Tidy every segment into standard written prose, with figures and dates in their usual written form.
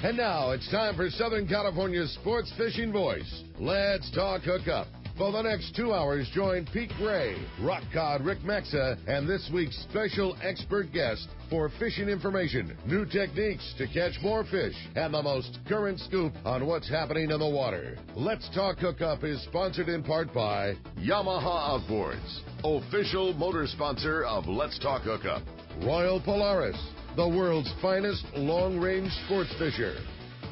And now it's time for Southern California's sports fishing voice. Let's talk hookup. For the next 2 hours, join Pete Gray, Rock Cod Rick Maxa, and this week's special expert guest for fishing information, new techniques to catch more fish, and the most current scoop on what's happening in the water. Let's Talk Hookup is sponsored in part by Yamaha Outboards, official motor sponsor of Let's Talk Hookup. Royal Polaris, the world's finest long-range sports fisher.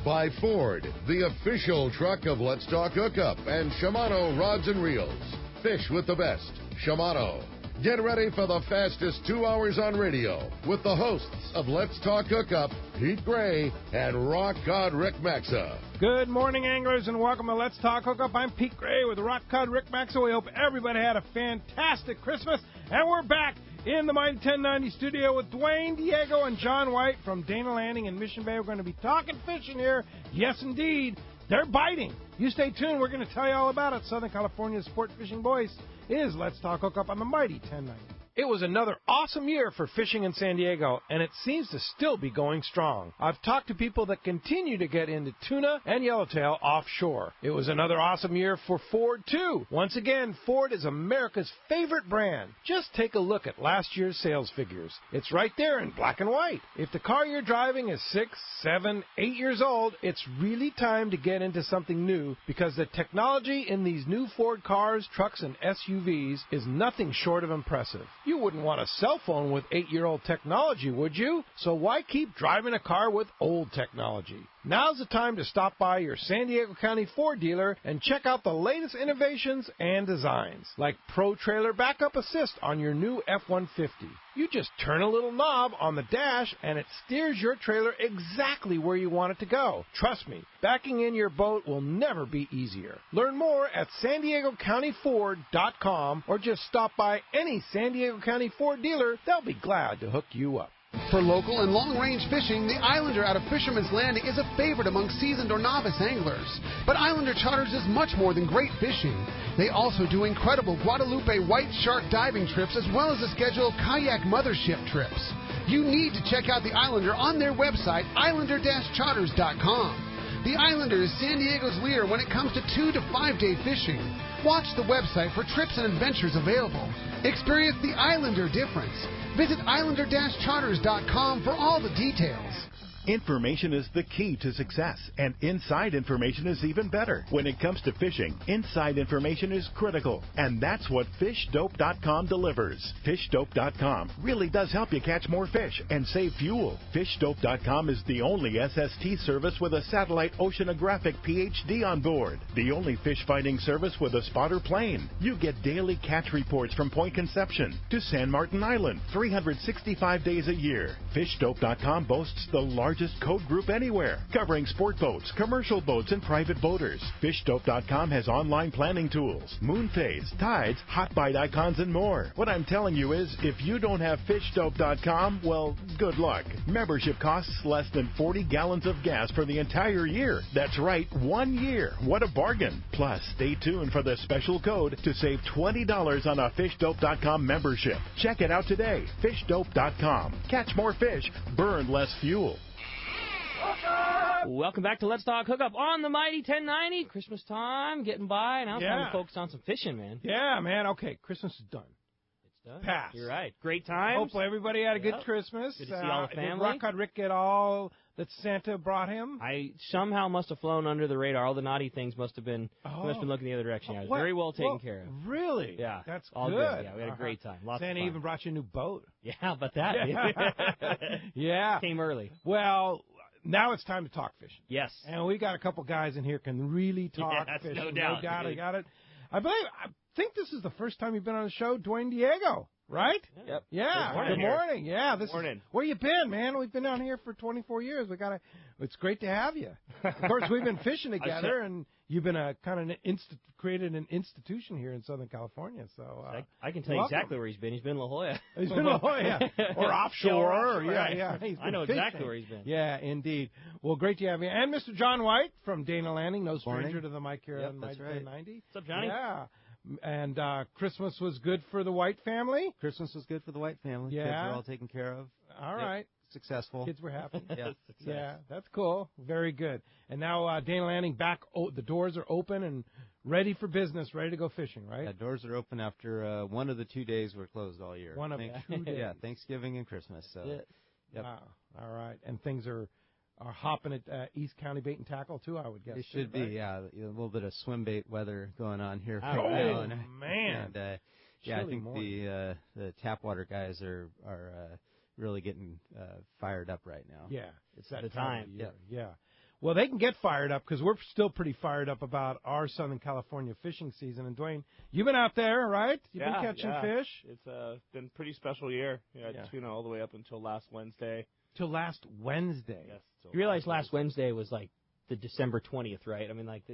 By Ford, the official truck of Let's Talk Hookup, and Shimano Rods and Reels. Fish with the best. Shimano. Get ready for the fastest 2 hours on radio with the hosts of Let's Talk Hookup, Pete Gray and Rock Cod Rick Maxa. Good morning, anglers, and welcome to Let's Talk Hookup. I'm Pete Gray with Rock Cod Rick Maxa. We hope everybody had a fantastic Christmas, and we're back in the Mighty 1090 studio with Duane, Diego, and John White from Dana Landing in Mission Bay. We're going to be talking fishing here. Yes, indeed. They're biting. You stay tuned. We're going to tell you all about it. Southern California's sport fishing voice is Let's Talk Hookup on the Mighty 1090. It was another awesome year for fishing in San Diego, and it seems to still be going strong. I've talked to people that continue to get into tuna and yellowtail offshore. It was another awesome year for Ford, too. Once again, Ford is America's favorite brand. Just take a look at last year's sales figures. It's right there in black and white. If the car you're driving is 6, 7, 8 years old, it's really time to get into something new because the technology in these new Ford cars, trucks, and SUVs is nothing short of impressive. You wouldn't want a cell phone with 8-year-old technology, would you? So why keep driving a car with old technology? Now's the time to stop by your San Diego County Ford dealer and check out the latest innovations and designs, like Pro Trailer Backup Assist on your new F-150. You just turn a little knob on the dash and it steers your trailer exactly where you want it to go. Trust me, backing in your boat will never be easier. Learn more at SanDiegoCountyFord.com or just stop by any San Diego County Ford dealer. They'll be glad to hook you up. For local and long-range fishing, the Islander out of Fisherman's Landing is a favorite among seasoned or novice anglers. But Islander Charters is much more than great fishing. They also do incredible Guadalupe white shark diving trips as well as a schedule of kayak mothership trips. You need to check out the Islander on their website, islander-charters.com. The Islander is San Diego's leader when it comes to 2 to 5 day fishing. Watch the website for trips and adventures available. Experience the Islander difference. Visit islander-charters.com for all the details. Information is the key to success, and inside information is even better. When it comes to fishing, inside information is critical, and that's what FishDope.com delivers. FishDope.com really does help you catch more fish and save fuel. FishDope.com is the only SST service with a satellite oceanographic PhD on board, the only fish finding service with a spotter plane. You get daily catch reports from Point Conception to San Martin Island, 365 days a year. FishDope.com boasts the largest code group anywhere, covering sport boats, commercial boats, and private boaters. FishDope.com has online planning tools, moon phase, tides, hot bite icons, and more. What I'm telling you is, if you don't have FishDope.com, well, good luck. Membership costs less than 40 gallons of gas for the entire year. That's right, 1 year. What a bargain. Plus, stay tuned for the special code to save $20 on a FishDope.com membership. Check it out today. FishDope.com. Catch more fish, burn less fuel. Welcome back to Let's Talk Hookup on the Mighty 1090. Christmas time, getting by. Now it's time to focus on some fishing, man. Yeah, man. Okay, Christmas is done. It's done. Passed. You're right. Great times. Hopefully everybody had a good Christmas. Good to see all the family. Did Rock Cod Rick get all that Santa brought him? I somehow must have flown under the radar. All the naughty things must have been looking the other direction. I was very well taken care of. Really? Yeah. That's all good. Yeah, we had a great time. Lots Santa of fun. even brought you a new boat. Yeah, how about that? Yeah. Came early. Well, now it's time to talk fishing. Yes. And we got a couple guys in here can really talk fishing. No doubt. I got it. I think this is the first time you've been on the show, Duane Diego, right? Yep. Yeah. Good morning. Yeah. Good morning. Where you been, man? We've been down here for 24 years. It's great to have you. Of course, we've been fishing together, and you've been created an institution here in Southern California. So I can tell you exactly where he's been. He's been in La Jolla. He's been in La Jolla, or offshore. Yeah. I know exactly where he's been. Yeah, indeed. Well, great to have you. And Mr. John White from Dana Landing, no stranger to the mic here on Mighty 1090. What's up, Johnny? Yeah. And Christmas was good for the White family? Christmas was good for the White family. Yeah. Kids are all taken care of. All right. successful. Kids were happy. Yeah. Yeah, that's cool. Very good. And now Dane Landing back. The doors are open and ready for business, ready to go fishing, right? Yeah, doors are open after one of the 2 days we're closed all year. One of 2 days. Yeah, Thanksgiving and Christmas. So. That's it. Yep. Wow. All right. And things are hopping at East County Bait and Tackle, too, I would guess. It should be, yeah. A little bit of swim bait weather going on here. Oh, right now. man. And, yeah, I think morning. the tap water guys are really getting fired up right now. Yeah. It's that The time. time. Of year. Yeah. Well, they can get fired up because we're still pretty fired up about our Southern California fishing season. And, Duane, you've been out there, right? You've been catching fish? It's been a pretty special year. All the way up until last Wednesday. Till last Wednesday. Yes. You realize last Wednesday was like the December 20th, right? I mean, like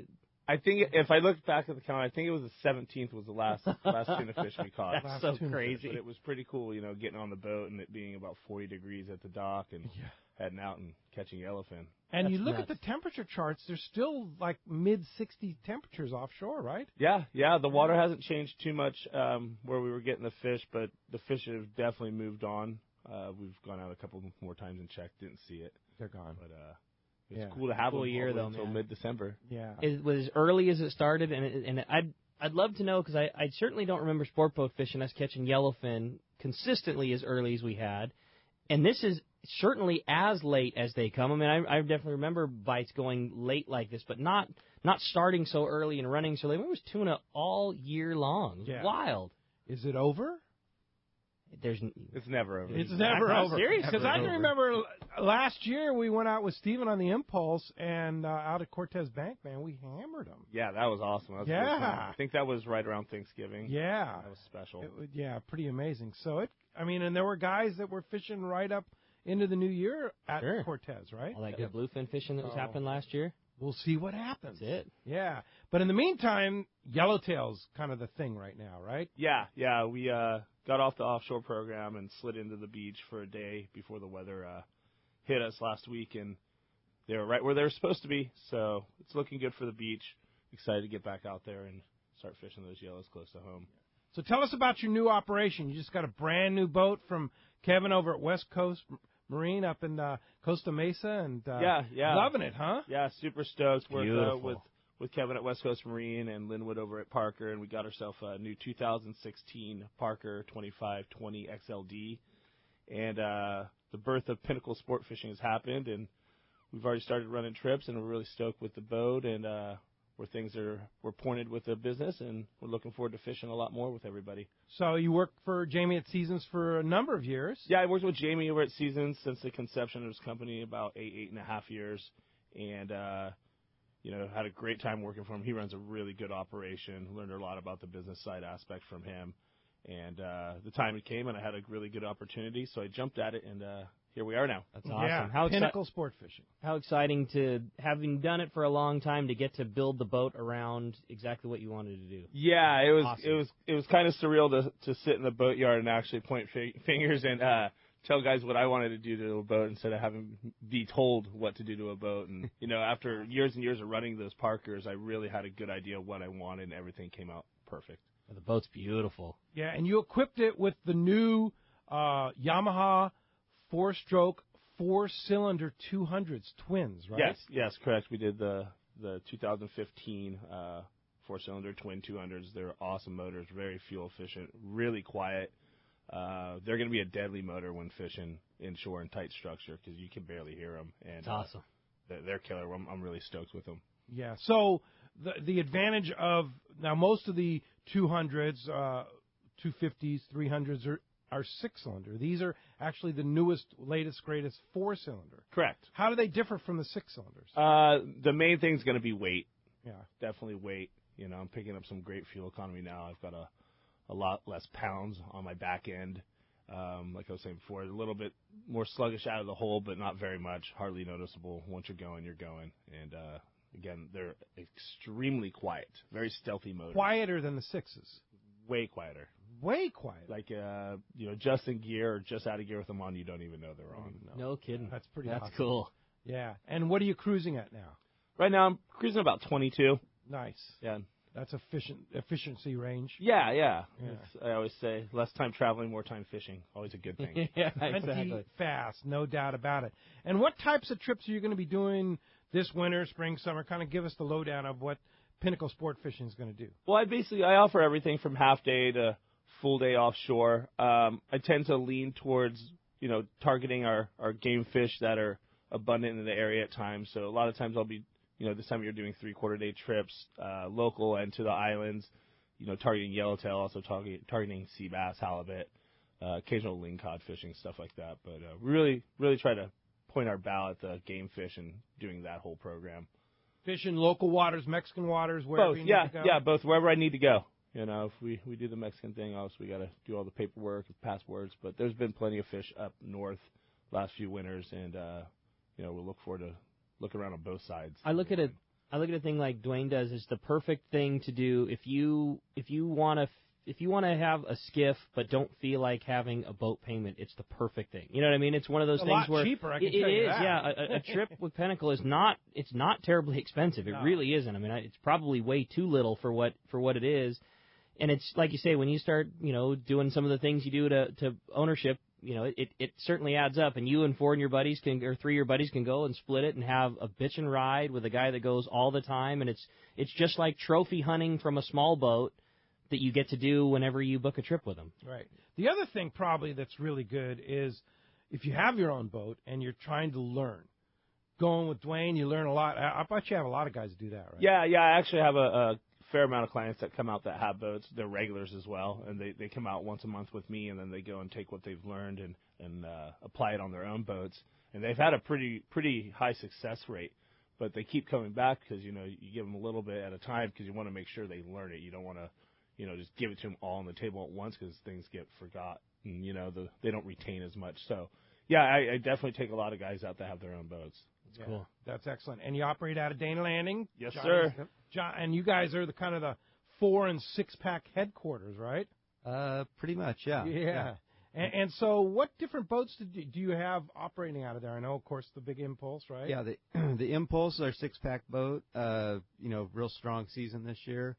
I think if I look back at the calendar, I think it was the 17th was the last tuna fish we caught. That's so crazy. But it was pretty cool, getting on the boat and it being about 40 degrees at the dock and heading out and catching yellowfin. And That's you look nuts. at the temperature charts, there's still like mid-60 temperatures offshore, right? Yeah. The water hasn't changed too much where we were getting the fish, but the fish have definitely moved on. We've gone out a couple more times and checked, didn't see it. They're gone. But it's cool to have Full them year, all the way though, until man. mid-December. Yeah. it was as early as it started, and I'd love to know because I certainly don't remember sport boat fishing us catching yellowfin consistently as early as we had, and this is certainly as late as they come. I mean, I definitely remember bites going late like this, but not starting so early and running so late. It was tuna all year long. It was wild. Is it over? It's never over. It's never over. Serious? Because I can remember last year we went out with Steven on the Impulse and out at Cortez Bank, man, we hammered them. Yeah, that was awesome. That was Yeah. good fun. I think that was right around Thanksgiving. Yeah. That was special. Pretty amazing. So and there were guys that were fishing right up into the new year at Cortez, right? All that good bluefin fishing that was happening last year. We'll see what happens. That's it. Yeah. But in the meantime, yellowtail's kind of the thing right now, right? Yeah. We got off the offshore program and slid into the beach for a day before the weather hit us last week, and they were right where they were supposed to be. So it's looking good for the beach. Excited to get back out there and start fishing those yellows close to home. So tell us about your new operation. You just got a brand new boat from Kevin over at West Coast Marine up in Costa Mesa, and loving it, huh? Yeah, super stoked. Worked with Kevin at West Coast Marine and Linwood over at Parker, and we got ourselves a new 2016 Parker 2520 XLD. And the birth of Pinnacle Sport Fishing has happened, and we've already started running trips, and we're really stoked with the boat and where things we're pointed with the business, and we're looking forward to fishing a lot more with everybody. So you worked for Jamie at Seasons for a number of years. Yeah, I worked with Jamie over at Seasons since the conception of his company, about 8.5 years, and had a great time working for him. He runs a really good operation. Learned a lot about the business side aspect from him, and the time it came, and I had a really good opportunity, so I jumped at it, and here we are now. That's awesome. Yeah, Pinnacle Sport Fishing. How exciting to, having done it for a long time, to get to build the boat around exactly what you wanted to do. Yeah, it was Awesome. it was kind of surreal to sit in the boatyard and actually point fingers and tell guys what I wanted to do to a boat instead of having be told what to do to a boat. And after years and years of running those Parkers, I really had a good idea of what I wanted, and everything came out perfect. Well, the boat's beautiful. Yeah, and you equipped it with the new Yamaha 4-stroke 4-cylinder 200s twins, right? Yes, correct. We did the 2015 4-cylinder twin 200s. They're awesome motors, very fuel efficient, really quiet. They're going to be a deadly motor when fishing inshore in tight structure because you can barely hear them. And It's awesome. They're killer. I'm really stoked with them. Yeah. So the advantage of now most of the 200s, 250s, 300s are 6-cylinder. These are actually the newest, latest, greatest 4-cylinder. Correct. How do they differ from the 6-cylinders? The main thing is going to be weight. Yeah. Definitely weight. I'm picking up some great fuel economy now. I've got a lot less pounds on my back end. Like I was saying before, a little bit more sluggish out of the hole, but not very much, hardly noticeable. Once you're going, you're going. And again, they're extremely quiet, very stealthy motor. Quieter than the 6s. Way quieter. Way quieter. Like, just in gear or just out of gear with them on, you don't even know they're on. No kidding. That's pretty That's awesome. cool. Yeah. And what are you cruising at now? Right now, I'm cruising about 22. Nice. Yeah, That's efficiency range. Yeah. I always say less time traveling, more time fishing. Always a good thing. Yeah, exactly. Fast, no doubt about it. And what types of trips are you going to be doing this winter, spring, summer? Kind of give us the lowdown of what Pinnacle Sport Fishing is going to do. Well, I offer everything from half day to full day offshore. I tend to lean towards, targeting our game fish that are abundant in the area at times. So a lot of times I'll be, this time you're doing 3/4 day trips, local and to the islands, targeting yellowtail, also targeting sea bass, halibut, occasional lingcod fishing, stuff like that. But really try to point our bow at the game fish and doing that whole program. Fishing local waters, Mexican waters, wherever both, you need to go? Yeah, both, wherever I need to go. If we do the Mexican thing, obviously we got to do all the paperwork, passports. But there's been plenty of fish up north last few winters, and we'll look forward to looking around on both sides. I look at a thing like Duane does. It's the perfect thing to do if you want to have a skiff but don't feel like having a boat payment. It's the perfect thing. You know what I mean? It's one of those things where cheaper. I can it tell you is. that. Yeah, a trip with Pinnacle is not. It's not terribly expensive. It really isn't. I mean, it's probably way too little for what it is. And it's like you say, when you start, doing some of the things you do to ownership, it certainly adds up. And you and 4 of your buddies or 3 of your buddies can go and split it and have a bitchin' ride with a guy that goes all the time. And it's just like trophy hunting from a small boat that you get to do whenever you book a trip with them. Right. The other thing probably that's really good is if you have your own boat and you're trying to learn. Going with Duane, you learn a lot. I bet you have a lot of guys that do that, right? Yeah. I actually have a fair amount of clients that come out that have boats. They're regulars as well, and they come out once a month with me, and then they go and take what they've learned and apply it on their own boats. And they've had a pretty high success rate, but they keep coming back because, you give them a little bit at a time because you want to make sure they learn it. You don't want to, just give it to them all on the table at once because things get forgot and, they don't retain as much. So, yeah, I definitely take a lot of guys out that have their own boats. That's cool. That's excellent. And you operate out of Dana Landing? Yes, sir. And you guys are the kind of the 4- and 6-pack headquarters, right? Pretty much, yeah. Yeah. And so what different boats do you have operating out of there? I know, of course, the big Impulse, right? Yeah, the Impulse is our 6-pack boat. Real strong season this year.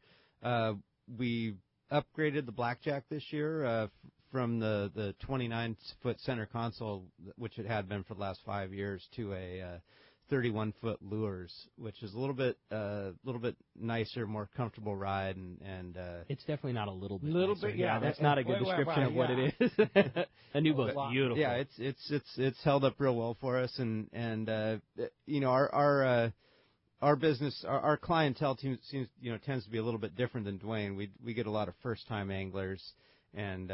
We upgraded the Blackjack this year from the 29-foot center console, which it had been for the last 5 years, to a 31-foot lures, which is a little bit nicer, more comfortable ride, and it's definitely not a little bit. Bit, yeah. That's not a good description of what it is. A new boat's beautiful. Yeah, it's held up real well for us, and our business, our clientele seems tends to be a little bit different than Duane. We get a lot of first-time anglers, and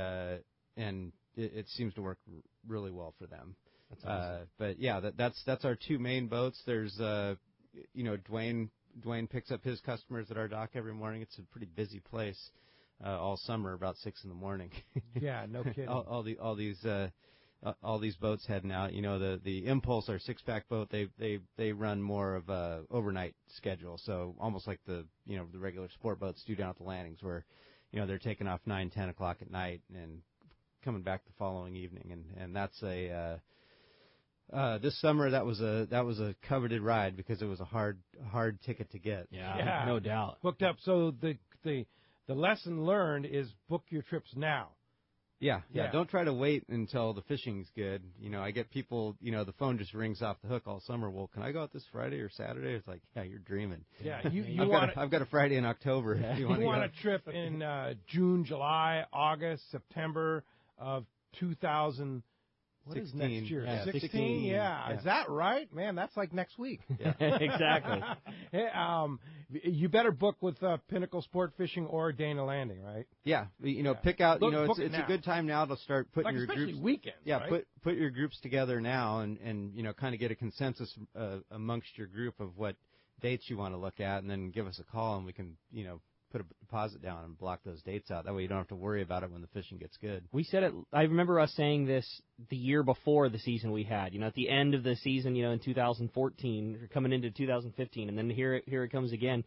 it seems to work really well for them. That's awesome. But yeah, that's our 2 main boats. There's Duane picks up his customers at our dock every morning. It's a pretty busy place all summer, about 6 in the morning. Yeah, no kidding. all these boats heading out. The Impulse, our 6-pack boat, they run more of a overnight schedule, so almost like the regular sport boats do down at the landings, where they're taking off 9, 10 o'clock at night and coming back the following evening, and that's this summer that was a coveted ride because it was a hard ticket to get. Yeah, no doubt. Booked up. So the lesson learned is book your trips now. Yeah. Don't try to wait until the fishing's good. I get people, the phone just rings off the hook all summer. Well, can I go out this Friday or Saturday? It's like, yeah, you're dreaming. Yeah, I've got a Friday in October. Yeah. If you want a trip in June, July, August, September of 2000. What 16, is next year? Yeah, 16? Yeah. Is that right? Man, that's like next week. Yeah. Exactly. Hey, you better book with Pinnacle Sport Fishing or Dana Landing, right? Yeah. Pick out, it's a good time now to start putting your especially groups. Weekends, yeah, right? put your groups together now and kind of get a consensus amongst your group of what dates you want to look at, and then give us a call and we can, put a deposit down and block those dates out. That way you don't have to worry about it when the fishing gets good. We said it. I remember us saying this the year before the season we had. At the end of the season, in 2014, or coming into 2015, and then here it comes again.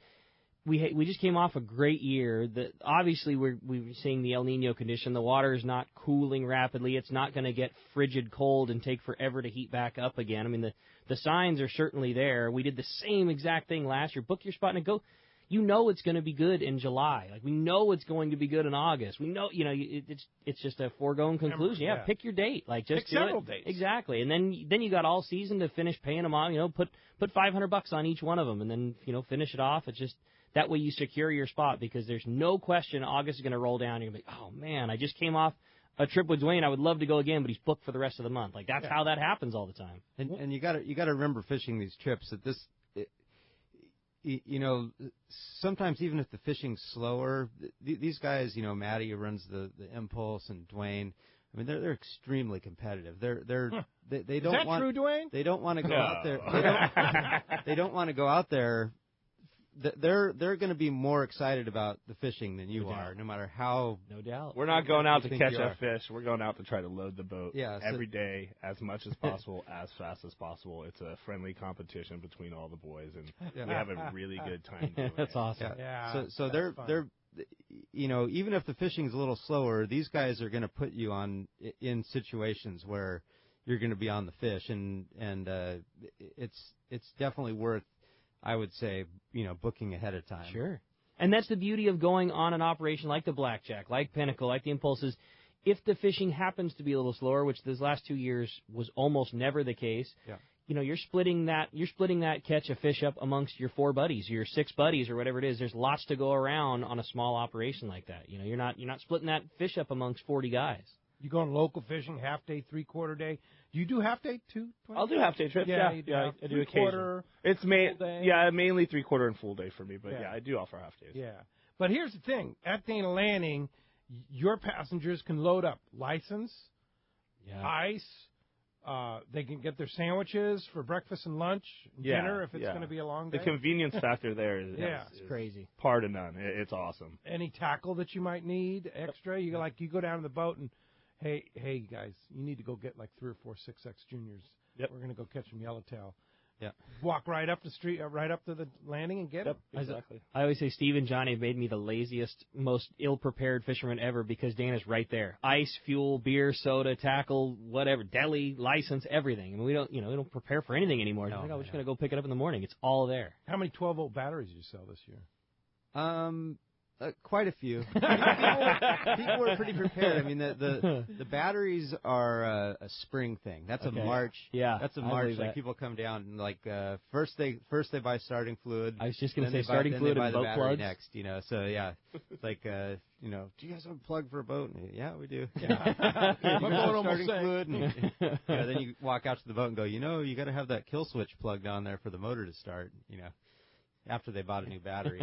We just came off a great year. Obviously we were seeing the El Nino condition. The water is not cooling rapidly. It's not going to get frigid cold and take forever to heat back up again. I mean the signs are certainly there. We did the same exact thing last year. Book your spot and you know it's going to be good in July. Like we know it's going to be good in August. We know, it's just a foregone conclusion. Yeah, pick your date. Like just pick several dates. Exactly, and then you got all season to finish paying them off. Put $500 on each one of them, and then finish it off. It's just that way you secure your spot because there's no question August is going to roll down. You're going to be, oh man, I just came off a trip with Duane. I would love to go again, but he's booked for the rest of the month. Like that's how that happens all the time. And you got to remember fishing these trips that this. Sometimes even if the fishing's slower, these guys, Matty who runs the Impulse and Duane, I mean they're extremely competitive. They don't Is that true, Duane? They don't want to go out there. They don't want to go out there. They're going to be more excited about the fishing than you are, no matter how. No doubt. We're not going out to catch a fish. We're going out to try to load the boat every day as much as possible, as fast as possible. It's a friendly competition between all the boys, and we have a really good time doing That's it. awesome. Yeah. So they're even if the fishing's a little slower, these guys are going to put you in situations where you're going to be on the fish, and it's definitely worth, I would say, booking ahead of time. Sure. And that's the beauty of going on an operation like the Blackjack, like Pinnacle, like the Impulses. If the fishing happens to be a little slower, which these last 2 years was almost never the case, you're splitting that catch of fish up amongst your 4 buddies, your 6 buddies, or whatever it is. There's lots to go around on a small operation like that. You're not splitting that fish up amongst 40 guys. You go on local fishing, half day, 3/4 day. Do you do half day too? I'll do half day trips. Yeah, I do occasionally. It's mainly 3/4 and full day for me, but I do offer half days. Yeah, but here's the thing: at Dana Landing, your passengers can load up license, ice. They can get their sandwiches for breakfast and lunch, dinner if it's going to be a long day. The convenience factor there is it's crazy. Par to none. It's awesome. Any tackle that you might need extra, you go down to the boat and. Hey, guys, you need to go get like 3 or 4 6X juniors. Yep. We're going to go catch them yellowtail. Yeah. Walk right up the street, right up to the landing and get them. Exactly. I always say Steve and Johnny have made me the laziest, most ill-prepared fisherman ever because Dana's right there. Ice, fuel, beer, soda, tackle, whatever, deli, license, everything. I mean, we don't prepare for anything anymore. We're just going to go pick it up in the morning. It's all there. How many 12-volt batteries did you sell this year? Quite a few. People are pretty prepared. I mean, the batteries are a spring thing. That's a March. Yeah, that's a March. Like people come down and first they buy starting fluid. I was just going to say starting fluid and boat plugs next. So it's like do you guys have a plug for a boat? And, yeah, we do. Yeah. Starting fluid. And, then you walk out to the boat and go, you got to have that kill switch plugged on there for the motor to start. After they bought a new battery.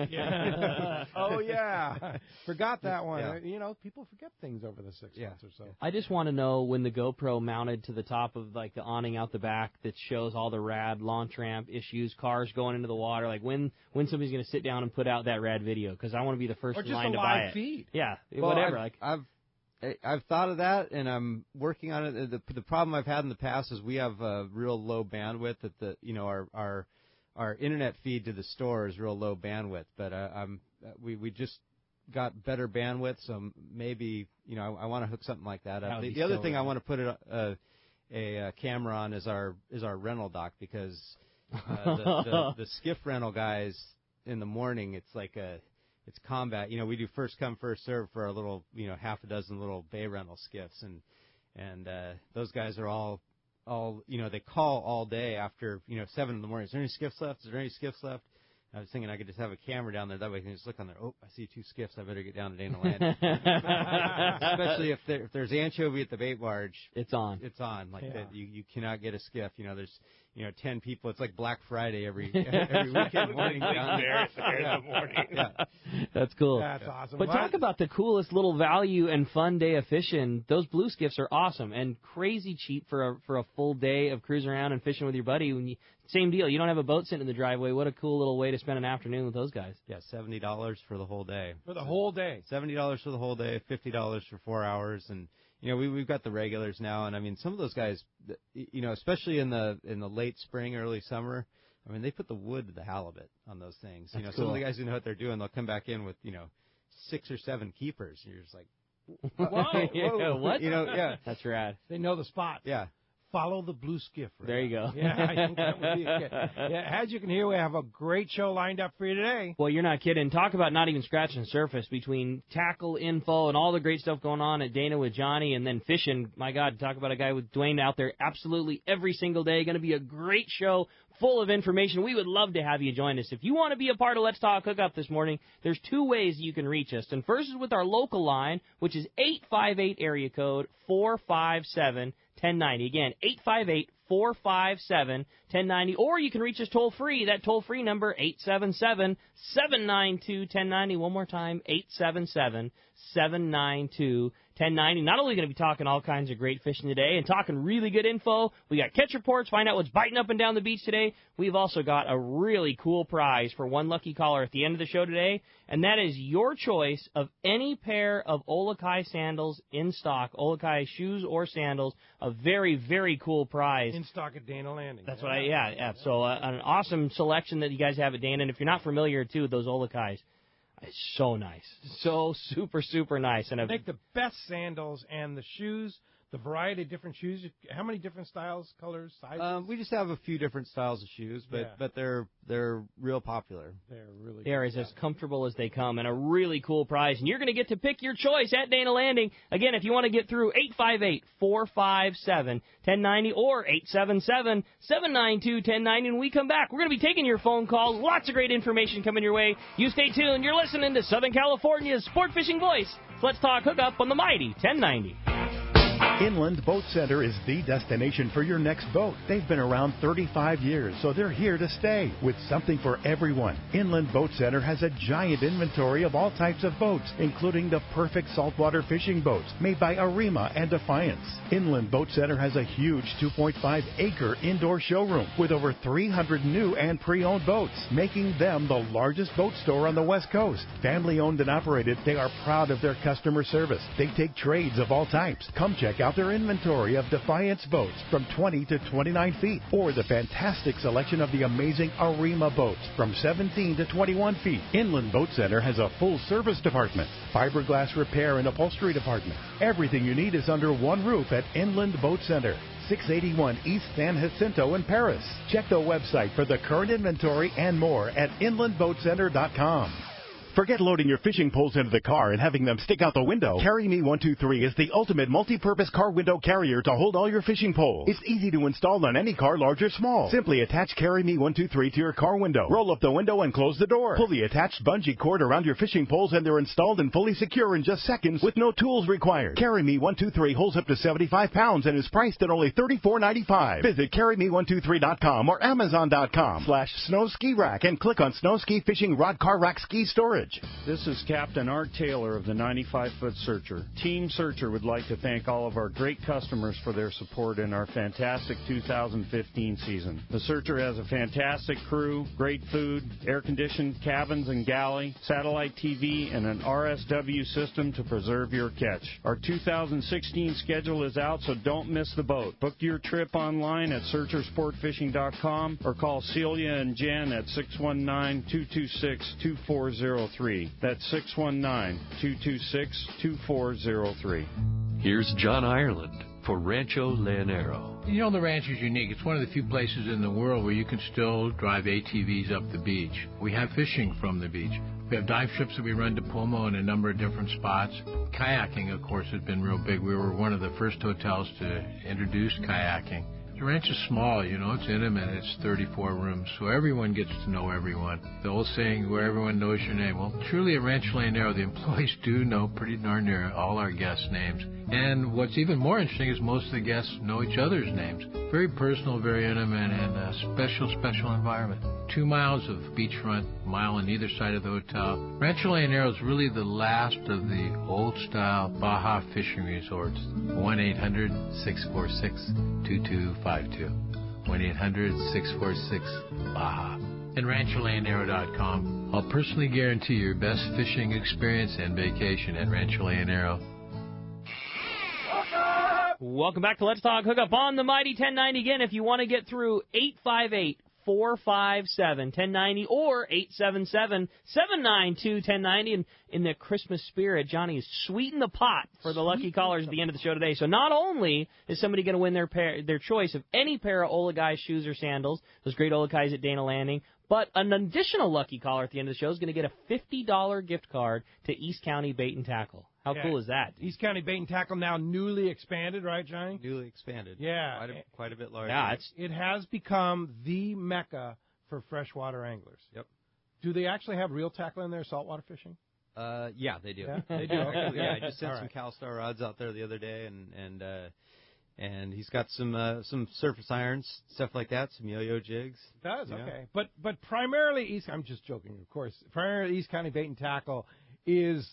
Oh, yeah. Forgot that one. Yeah. People forget things over the 6 months or so. I just want to know when the GoPro mounted to the top of, the awning out the back that shows all the rad launch ramp issues, cars going into the water, when somebody's going to sit down and put out that rad video, because I want to be the first in line to buy it. Or just a live feed. Yeah, whatever. I've thought of that, and I'm working on it. The problem I've had in the past is we have real low bandwidth at our internet feed to the store is real low bandwidth, but we just got better bandwidth, so maybe I want to hook something like that up. The other thing I want to put a camera on is our rental dock, because the skiff rental guys in the morning, it's combat. We do first come first serve for our little half a dozen little bay rental skiffs, and those guys are all they call all day after 7 in the morning. Is there any skiffs left? Is there any skiffs left? I was thinking I could just have a camera down there. That way I can just look on there. Oh, I see 2 skiffs. I better get down to Dana Landing. Especially if there's anchovy at the bait barge. It's on. It's on. You cannot get a skiff. There's 10 people. It's like Black Friday every weekend morning down there. In the morning. Yeah. That's cool. That's awesome. But talk about the coolest little value and fun day of fishing. Those blue skiffs are awesome and crazy cheap for a full day of cruising around and fishing with your buddy. Same deal. You don't have a boat sitting in the driveway. What a cool little way to spend an afternoon with those guys. Yeah, $70 for the whole day. For the whole day. $70 for the whole day, $50 for 4 hours, and we've got the regulars now, and I mean some of those guys, especially in the late spring, early summer, I mean they put the wood to the halibut on those things. That's cool. Some of the guys who know what they're doing, they'll come back in with 6 or 7 keepers, and you're just like, whoa, whoa. What? Yeah, that's rad. They know the spot. Yeah. Follow the Blue Skiff. Right? There you go. Yeah, I think that would be good. Yeah, as you can hear, we have a great show lined up for you today. Well, you're not kidding. Talk about not even scratching the surface between tackle info and all the great stuff going on at Dana with Johnny, and then fishing. My God, talk about a guy with Duane out there absolutely every single day. Going to be a great show full of information. We would love to have you join us. If you want to be a part of Let's Talk Hookup this morning, there's two ways you can reach us. And first is with our local line, which is 858 area code 457-1090. Again, 858-457-1090. Or you can reach us toll-free. That toll-free number, 877-792-1090. One more time, 877-792-1090. Not only going to be talking all kinds of great fishing today and talking really good info, we got catch reports, find out what's biting up and down the beach today. We've also got a really cool prize for one lucky caller at the end of the show today, and that is your choice of any pair of Olakai sandals in stock, Olakai shoes or sandals, a very, very cool prize. In stock at Dana Landing. That's what yeah. So an awesome selection that you guys have at Dana, and if you're not familiar, too, with those Olakais, it's so nice. So super, super nice. And make the best sandals and the shoes, the variety of different shoes. How many different styles, colors, sizes? We just have a few different styles of shoes, but they're real popular. They're really They're as comfortable as they come, and a really cool prize. And you're going to get to pick your choice at Dana Landing. Again, if you want to get through, 858-457-1090 or 877-792-1090. When we come back, we're going to be taking your phone calls. Lots of great information coming your way. You stay tuned. You're listening to Southern California's sport fishing voice. Let's Talk Hookup on the mighty 1090. Inland Boat Center is the destination for your next boat. They've been around 35 years, so they're here to stay with something for everyone. Inland Boat Center has a giant inventory of all types of boats, including the perfect saltwater fishing boats made by Arima and Defiance. Inland Boat Center has a huge 2.5-acre indoor showroom with over 300 new and pre-owned boats, making them the largest boat store on the West Coast. Family owned and operated, they are proud of their customer service. They take trades of all types. Come check out their inventory of Defiance boats from 20 to 29 feet, or the fantastic selection of the amazing Arima boats from 17 to 21 feet. Inland Boat Center has a full service department, fiberglass repair and upholstery department. Everything you need is under one roof at Inland Boat Center, 681 East San Jacinto in Paris. Check the website for the current inventory and more at inlandboatcenter.com. Forget loading your fishing poles into the car and having them stick out the window. Carry Me 123 is the ultimate multi-purpose car window carrier to hold all your fishing poles. It's easy to install on any car, large or small. Simply attach Carry Me 123 to your car window. Roll up the window and close the door. Pull the attached bungee cord around your fishing poles and they're installed and fully secure in just seconds with no tools required. Carry Me 123 holds up to 75 pounds and is priced at only $34.95. Visit carryme123.com or amazon.com/snow ski rack and click on Snow Ski Fishing Rod Car Rack Ski Storage. This is Captain Art Taylor of the 95-Foot Searcher. Team Searcher would like to thank all of our great customers for their support in our fantastic 2015 season. The Searcher has a fantastic crew, great food, air-conditioned cabins and galley, satellite TV, and an RSW system to preserve your catch. Our 2016 schedule is out, so don't miss the boat. Book your trip online at searchersportfishing.com or call Celia and Jen at 619-226-2403. That's 619-226-2403. Here's John Ireland for Rancho Leonero. You know, the ranch is unique. It's one of the few places in the world where you can still drive ATVs up the beach. We have fishing from the beach. We have dive trips that we run to Pomo in a number of different spots. Kayaking, of course, has been real big. We were one of the first hotels to introduce kayaking. The ranch is small, you know, it's intimate, it's 34 rooms, so everyone gets to know everyone. The old saying, where everyone knows your name. Well, truly at Rancho Leonero, the employees do know pretty darn near all our guests' names. And what's even more interesting is most of the guests know each other's names. Very personal, very intimate, and a special, special environment. 2 miles of beachfront, a mile on either side of the hotel. Rancho Leonero is really the last of the old-style Baja fishing resorts. 1-800-646-2252. 1-800-646-BAJA. And RanchoLeonero.com. I'll personally guarantee your best fishing experience and vacation at Rancho Leonero. Welcome back to Let's Talk Hookup on the mighty 1090. Again, if you want to get through, 855-457-1090 or 877-792-1090. And in the Christmas spirit, Johnny has sweetened the pot for the lucky callers at the end of the show today. So not only is somebody going to win their choice of any pair of Olagai shoes or sandals, those great Olagais at Dana Landing, but an additional lucky caller at the end of the show is going to get a $50 gift card to East County Bait and Tackle. How cool is that? East County Bait and Tackle now newly expanded, right, Johnny? Newly expanded. Yeah. Quite a bit larger. Yeah, it has become the mecca for freshwater anglers. Yep. Do they actually have real tackle in there, saltwater fishing? Yeah, they do. Yeah, they do. Okay. Yeah, I just sent some CalStar rods out there the other day, and he's got some surface irons, stuff like that, some yo-yo jigs. It does, okay. But primarily I'm just joking, of course. Primarily East County Bait and Tackle is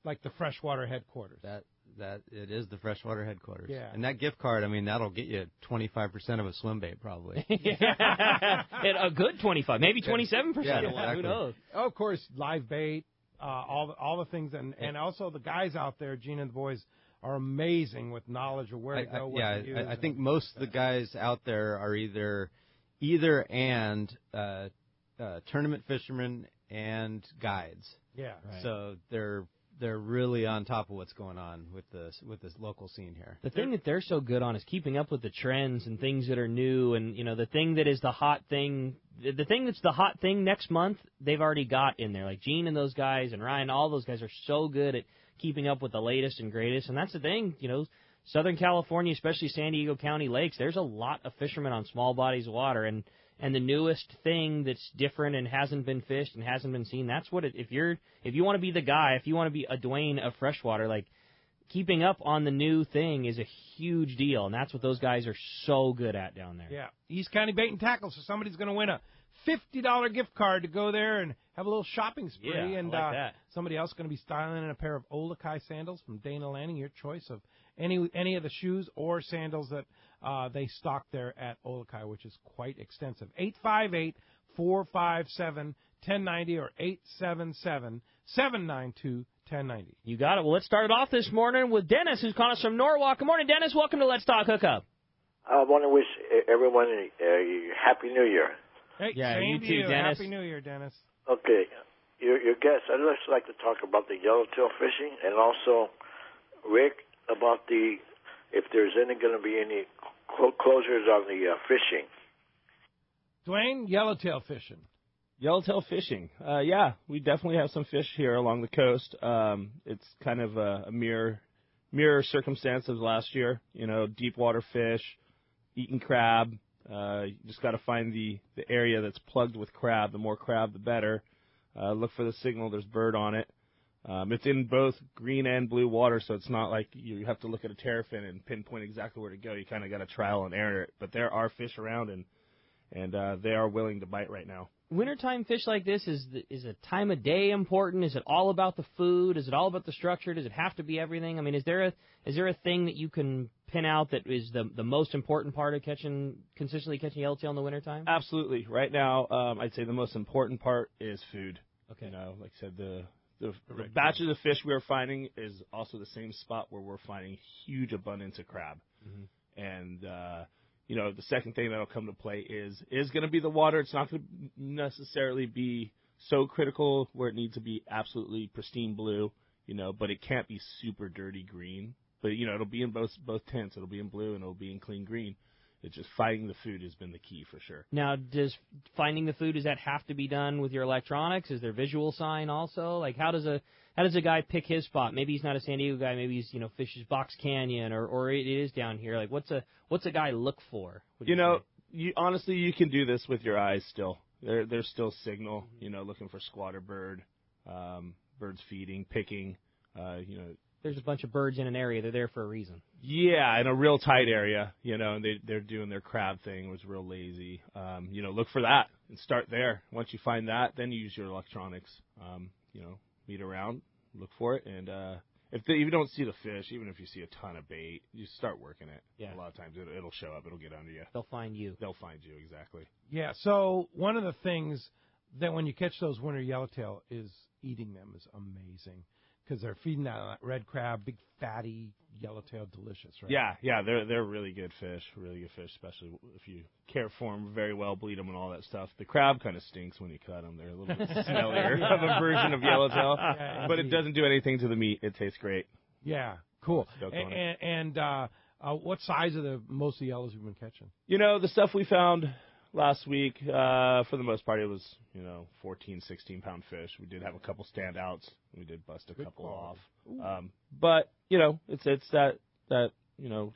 like the freshwater headquarters. That it is the freshwater headquarters. Yeah. And that gift card, I mean, that'll get you 25% of a swim bait probably. And a good 25, maybe 27% Yeah, of one. exactly. Who knows? Oh, of course, live bait, all the things, and also the guys out there, Gene and the boys, are amazing with knowledge of where to go. I think most of the guys out there are either and tournament fishermen and guides. Yeah. Right. So they're really on top of what's going on with this local scene here. The thing that they're so good on is keeping up with the trends and things that are new, and the thing that is the hot thing, the thing that's the hot thing next month, they've already got in there. Like Gene and those guys and Ryan, all those guys are so good at keeping up with the latest and greatest, and that's the thing, Southern California, especially San Diego County lakes, there's a lot of fishermen on small bodies of water, and the newest thing that's different and hasn't been fished and hasn't been seen, that's what if you want to be the guy, if you want to be a Duane of freshwater, like keeping up on the new thing is a huge deal, and that's what those guys are so good at down there. Yeah. East County Bait and Tackle, so somebody's going to win a $50 gift card to go there and have a little shopping spree. Yeah, and I like that. Somebody else going to be styling in a pair of Olakai sandals from Dana Landing, your choice of any of the shoes or sandals that they stock there at Olakai, which is quite extensive. 858-457-1090 or 877-792-1090. You got it. Well, let's start it off this morning with Dennis, who's calling us from Norwalk. Good morning, Dennis. Welcome to Let's Talk Hookup. I want to wish everyone a Happy New Year. Hey, yeah, same you to too, you. Dennis. Happy New Year, Dennis. Okay. Your guest, I'd just like to talk about the yellowtail fishing, and also, Rick, about if there's going to be any closures on the fishing. Duane, yellowtail fishing. Yellowtail fishing. Yeah, we definitely have some fish here along the coast. It's kind of a mirror circumstance of last year. Deep water fish, eating crab. You just got to find the area that's plugged with crab. The more crab, the better. Look for the signal. There's bird on it. It's in both green and blue water, so it's not like you have to look at a terrafin and pinpoint exactly where to go. You kind of got to trial and error it. But there are fish around, and they are willing to bite right now. Wintertime fish like this, is a time of day important? Is it all about the food? Is it all about the structure? Does it have to be everything? I mean, is there a thing that you can pin out that is the most important part of consistently catching yellowtail in the wintertime? Absolutely. Right now, I'd say the most important part is food. Okay. Like I said, the batches of fish we are finding is also the same spot where we're finding huge abundance of crab. Mm-hmm. And the second thing that'll come to play is going to be the water. It's not going to necessarily be so critical where it needs to be absolutely pristine blue, but it can't be super dirty green. But, it'll be in both tints. It'll be in blue and it'll be in clean green. It's just finding the food has been the key for sure. Now, does finding the food, does that have to be done with your electronics? Is there visual sign also? Like, how does a guy pick his spot? Maybe he's not a San Diego guy. Maybe he's fishes Box Canyon or it is down here. Like, what's a guy look for? Honestly, you can do this with your eyes still. There's still signal. Looking for squatter bird, birds feeding, picking. There's a bunch of birds in an area. They're there for a reason. Yeah, in a real tight area, and they're doing their crab thing. It was real lazy. Look for that and start there. Once you find that, then you use your electronics. Meet around, look for it, and if you don't see the fish, even if you see a ton of bait, you start working it. Yeah. A lot of times it'll show up. It'll get under you. They'll find you. Exactly. Yeah, so one of the things that when you catch those winter yellowtail is eating them is amazing. because they're feeding that red crab, big fatty yellowtail, delicious, right? Yeah, they're really good fish, especially if you care for them very well, bleed them and all that stuff. The crab kind of stinks when you cut them; they're a little bit smellier of a version of yellowtail, but it doesn't do anything to the meat. It tastes great. Yeah, cool. And what size are most of the yellows you've been catching? The stuff we found last week, for the most part, it was 14, 16-pound fish. We did have a couple standouts. We did bust a couple off. But it's that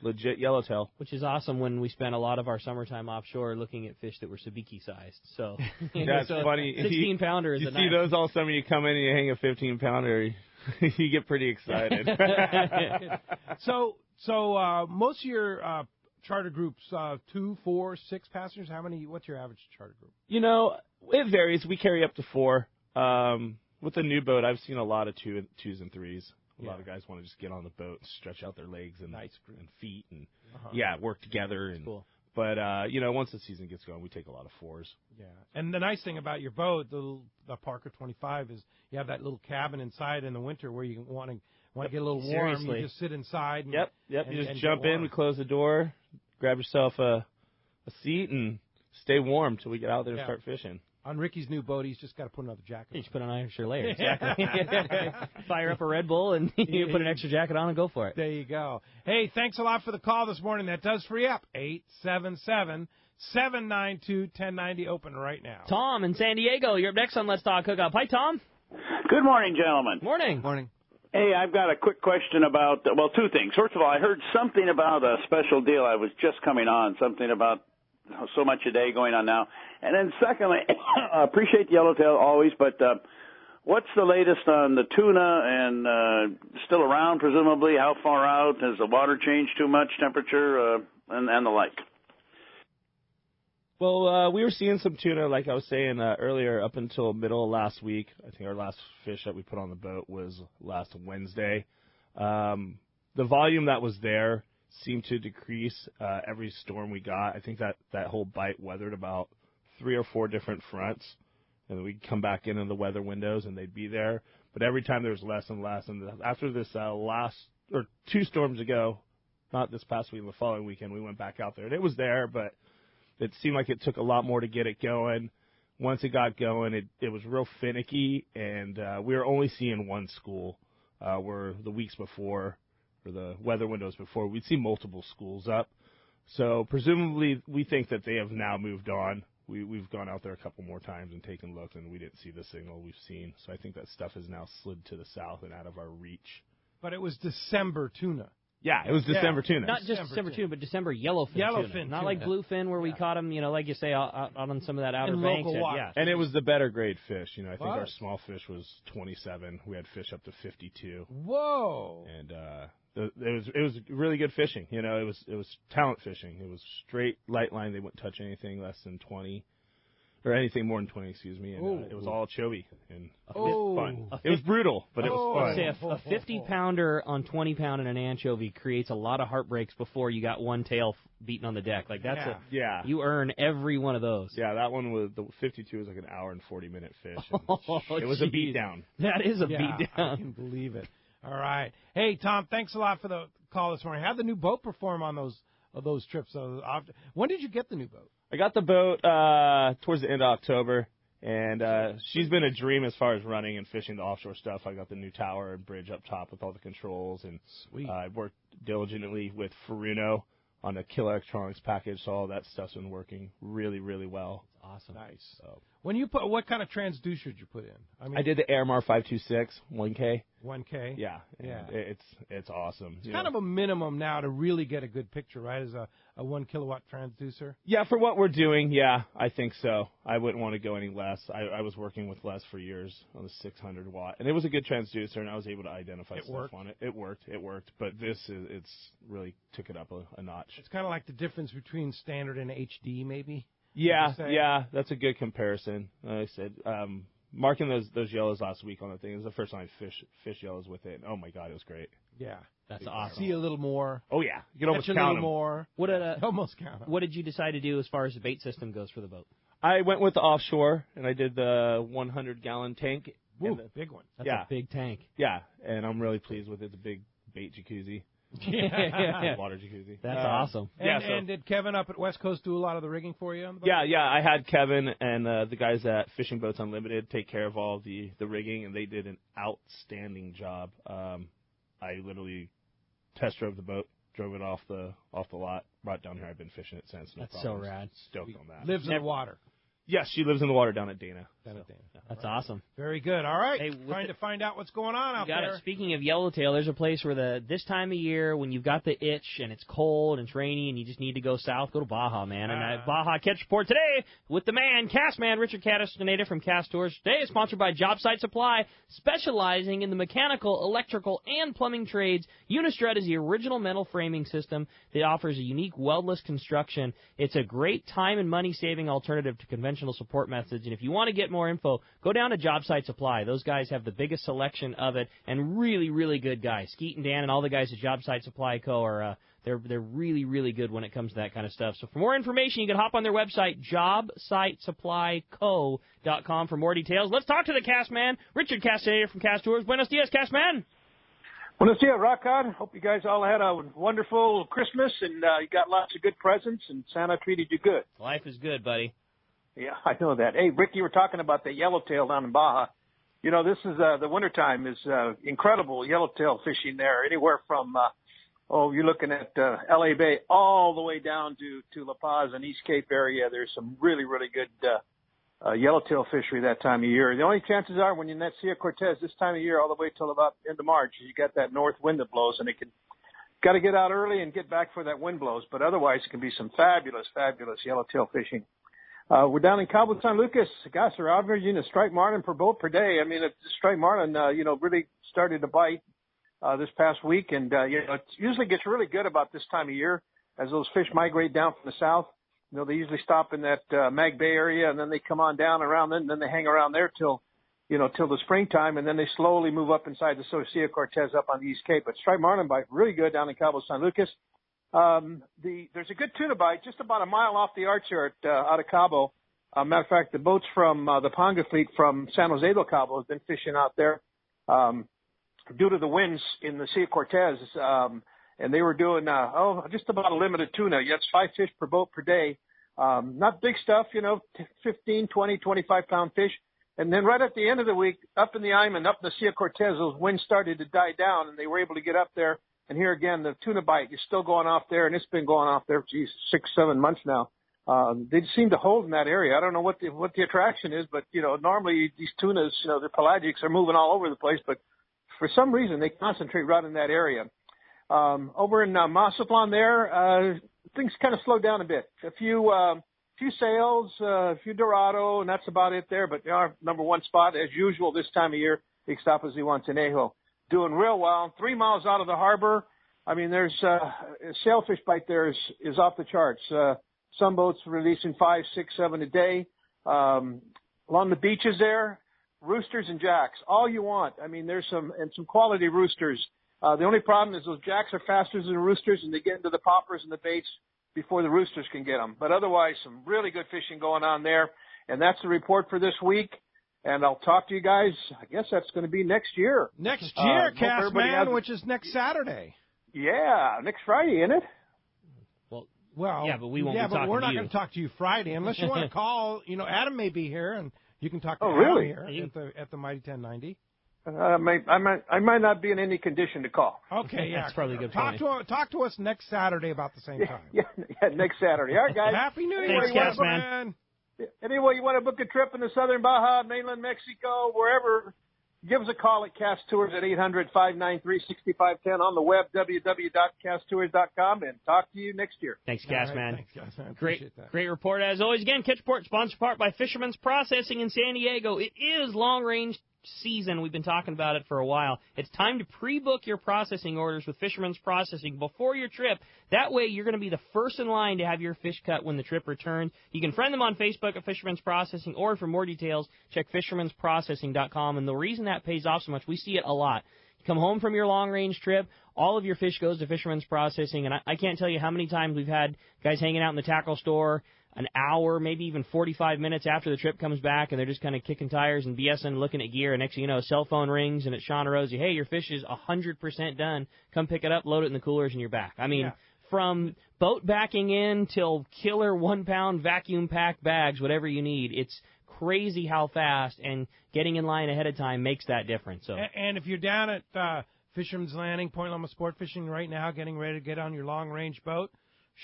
legit yellowtail, which is awesome when we spent a lot of our summertime offshore looking at fish that were sabiki sized. So that's funny. 16-pounder is you see those all summer. You come in and you hang a 15-pounder. You get pretty excited. So most of your charter groups, 2, 4, 6 passengers. What's your average charter group? It varies. We carry up to 4. With the new boat, I've seen a lot of 2s and 3s. A lot of guys want to just get on the boat and stretch out their legs and feet and work together. And cool. But once the season gets going, we take a lot of 4s. Yeah, and the nice thing about your boat, the Parker 25, is you have that little cabin inside in the winter where you want to get a little warm. Seriously. You just sit inside. And, Yep. And, you just and jump in. We close the door, grab yourself a seat, and stay warm till we get out there and start fishing. On Ricky's new boat, he's just got to put another jacket on. You just put an extra layer. Exactly. Fire up a Red Bull and you put an extra jacket on and go for it. There you go. Hey, thanks a lot for the call this morning. That does free up. 877-792-1090, open right now. Tom in San Diego, you're up next on Let's Talk Hookup. Hi, Tom. Good morning, gentlemen. Morning. Morning. Hey, I've got a quick question about, two things. First of all, I heard something about a special deal. I was just coming on, something about so much a day going on now. And then secondly, I appreciate the yellowtail always, but what's the latest on the tuna and still around, presumably? How far out? Has the water changed too much, temperature, and the like? Well, we were seeing some tuna, like I was saying earlier, up until middle of last week. I think our last fish that we put on the boat was last Wednesday. The volume that was there seemed to decrease every storm we got. I think that whole bite weathered about 3 or 4 different fronts, and then we'd come back into the weather windows and they'd be there. But every time there was less and less. And after this last, or 2 storms ago, not this past week, the following weekend, we went back out there. And it was there, but it seemed like it took a lot more to get it going. Once it got going, it was real finicky, and we were only seeing one school, where the weeks before, or the weather windows before, we'd see multiple schools up. So presumably we think that they have now moved on. We've gone out there a couple more times and taken a look, and we didn't see the signal we've seen. So I think that stuff has now slid to the south and out of our reach. But it was December tuna. Yeah, it was December tuna. Not just December tuna, but December yellowfin tuna. Not like bluefin where we caught them, like you say, out on some of that outer banks. And it was the better grade fish. I think our small fish was 27. We had fish up to 52. Whoa! And it was really good fishing. It was talent fishing. It was straight light line. They wouldn't touch anything less than 20. Or anything more than 20, excuse me. And it was all chovy and fun. It was brutal, but it was fun. A 50-pounder on 20-pound and an anchovy creates a lot of heartbreaks before you got one tail beaten on the deck. Like that's you earn every one of those. Yeah, that one was the 52 was like an hour and 40-minute fish. It was a beatdown. That is a beatdown. I can believe it. All right. Hey, Tom, thanks a lot for the call this morning. How'd the new boat perform on those trips? When did you get the new boat? I got the boat towards the end of October, and she's been a dream as far as running and fishing the offshore stuff. I got the new tower and bridge up top with all the controls, and I worked diligently with Furuno on a Kill Electronics package, so all that stuff's been working really, really well. Awesome. Nice. So. When you what kind of transducer did you put in? I did the Airmar 526 1K. 1K. Yeah. It's awesome. It's kind of a minimum now to really get a good picture, right? As a 1 kilowatt transducer. Yeah, for what we're doing, yeah, I think so. I wouldn't want to go any less. I was working with less for years on the 600 watt, and it was a good transducer, and I was able to identify stuff on it. It worked. But it's really took it up a notch. It's kind of like the difference between standard and HD, maybe. Yeah, that's a good comparison. Like I said, marking those yellows last week on the thing, it was the first time I fished yellows with it. And oh my God, it was great. Yeah, that's awesome. See a little more. Oh yeah, you can almost count them. A little more. Almost count them. What did you decide to do as far as the bait system goes for the boat? I went with the offshore, and I did the 100-gallon tank. Ooh, big one. That's a big tank. Yeah, and I'm really pleased with it. It's a big bait jacuzzi. Water jacuzzi. That's awesome. And did Kevin up at West Coast do a lot of the rigging for you on the boat? Yeah. I had Kevin and the guys at Fishing Boats Unlimited take care of all the rigging, and they did an outstanding job. I literally test drove the boat, drove it off the lot, brought it down here. I've been fishing it since. No That's problems. so rad. Stoked on that. Lives in the water. Yes, she lives in the water down at Dana. That's awesome. Very good. All right. Hey, trying to find out what's going on out there. Speaking of yellowtail, there's a place where this time of year when you've got the itch and it's cold and it's rainy and you just need to go south, go to Baja, man. And Baja Catch Report today with the cast man, Richard Castaneda from Cast Tours. Today is sponsored by Job Site Supply, specializing in the mechanical, electrical, and plumbing trades. Unistrut is the original metal framing system that offers a unique weldless construction. It's a great time and money-saving alternative to conventional support methods. And if you want to get more info, go down to Job Site Supply. Those guys have the biggest selection of it, and really, really good guys. Skeet and Dan and all the guys at Job Site Supply Co. are they're really, really good when it comes to that kind of stuff. So for more information, you can hop on their website, jobsitesupplyco.com, for more details. Let's talk to the cast man, Richard Castaneda from Cast Tours. Buenos dias, cast man. Buenos dias, Rock God. Hope you guys all had a wonderful Christmas, and you got lots of good presents, and Santa treated you good. Life is good, buddy. Yeah, I know that. Hey, Rick, you were talking about the yellowtail down in Baja. You know, this is the wintertime is incredible yellowtail fishing there. Anywhere from, you're looking at L.A. Bay all the way down to La Paz and East Cape area. There's some really, really good yellowtail fishery that time of year. The only chances are when you're in that Sea of Cortez this time of year all the way till about end of March, you got that north wind that blows, and got to get out early and get back for that wind blows. But otherwise, it can be some fabulous, fabulous yellowtail fishing. We're down in Cabo San Lucas. Guys are averaging a striped marlin per boat per day. I mean, the striped marlin, really started to bite this past week. And, it usually gets really good about this time of year as those fish migrate down from the south. You know, they usually stop in that Mag Bay area, and then they come on down around and then they hang around there till the springtime, and then they slowly move up inside the Sea of Cortez up on the East Cape. But striped marlin bite really good down in Cabo San Lucas. There's a good tuna bite just about a mile off the arch here out of Cabo. Matter of fact, the boats from the Panga fleet from San Jose del Cabo have been fishing out there due to the winds in the Sea of Cortez, and they were doing just about a limited tuna. That's 5 fish per boat per day. Not big stuff, 15, 20, 25-pound fish. And then right at the end of the week, up in the Iman, up in the Sea of Cortez, those winds started to die down, and they were able to get up there. And here again, the tuna bite is still going off there, and it's been going off there, 6-7 months now. They seem to hold in that area. I don't know what the attraction is, but, normally these tunas, the pelagics are moving all over the place, but for some reason they concentrate right in that area. Over in Mazatlan there, things kind of slowed down a bit. A few sails, a few Dorado, and that's about it there. But our number one spot, as usual this time of year, Ixtapas y Guantanejo, doing real well. 3 miles out of the harbor, I mean, there's a sailfish bite there is off the charts. Some boats releasing 5, 6, 7 a day. Along the beaches there, roosters and jacks, all you want. I mean, there's some quality roosters. The only problem is those jacks are faster than the roosters, and they get into the poppers and the baits before the roosters can get them. But otherwise, some really good fishing going on there. And that's the report for this week. And I'll talk to you guys, I guess that's going to be next year. Next year, Cast Man, which is next Saturday. Yeah, next Friday, isn't it? Well, yeah, but we won't be talking to you. Yeah, but we're not going to talk to you Friday unless you want to call. Adam may be here, and you can talk to Adam really? Here at the Mighty 1090. I might not be in any condition to call. Okay, yeah. That's probably a good point. Talk to us next Saturday about the same time. Yeah, next Saturday. All right, guys. Happy New Year. Thanks, Cast Man. Anyway, you want to book a trip in the southern Baja, mainland Mexico, wherever, give us a call at Cast Tours at 800-593-6510 on the web, www.casttours.com, and talk to you next year. Thanks, Cast Man. Thanks, Cast Man. Great report as always. Again, Catchport sponsored part by Fisherman's Processing in San Diego. It is long-range season. We've been talking about it for a while. It's time to pre-book your processing orders with Fisherman's Processing before your trip. That way, you're going to be the first in line to have your fish cut when the trip returns. You can friend them on Facebook at Fisherman's Processing, or for more details, check fishermansprocessing.com. And the reason that pays off so much, we see it a lot. You come home from your long-range trip, all of your fish goes to Fisherman's Processing, and I can't tell you how many times we've had guys hanging out in the tackle store, an hour, maybe even 45 minutes after the trip comes back, and they're just kind of kicking tires and BSing, looking at gear, and next thing you know, a cell phone rings, and it's Shauna Rosie, hey, your fish is 100% done. Come pick it up, load it in the coolers, and you're back. I mean, from boat backing in till killer 1-pound vacuum-packed bags, whatever you need, it's crazy how fast, and getting in line ahead of time makes that difference. So. And if you're down at Fisherman's Landing, Point Loma Sport Fishing right now, getting ready to get on your long-range boat,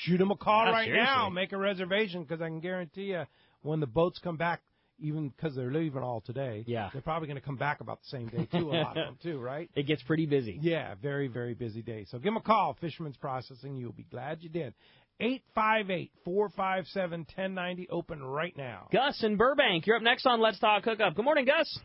shoot them a call now. Make a reservation, because I can guarantee you when the boats come back, even because they're leaving all today, they're probably going to come back about the same day, too, a lot of them, too, right? It gets pretty busy. Yeah, very, very busy day. So give them a call, Fisherman's Processing. You'll be glad you did. 858-457-1090, open right now. Gus in Burbank, you're up next on Let's Talk Hookup. Good morning, Gus.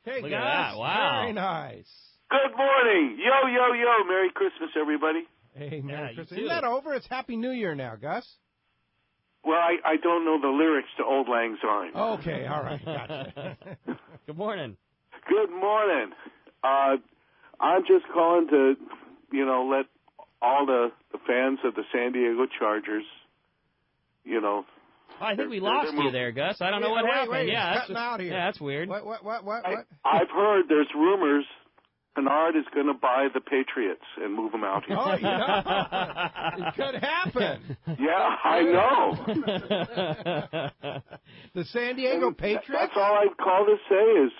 Hey, Look Gus. at that. Wow. Very nice. Good morning. Yo, yo, yo. Merry Christmas, everybody. Hey, Merry Christmas. Isn't that over? It's Happy New Year now, Gus. Well, I don't know the lyrics to Old Lang Syne. Okay, all right. Gotcha. Good morning. Good morning. I'm just calling to, let all the fans of the San Diego Chargers, I think we lost you there, Gus. I don't know what happened. Wait, yeah, that's out here. Yeah, that's weird. What? I've heard there's rumors Kennard is going to buy the Patriots and move them out here. Oh, it could happen. Yeah, I know. The San Diego Patriots? That's all I've called to say is,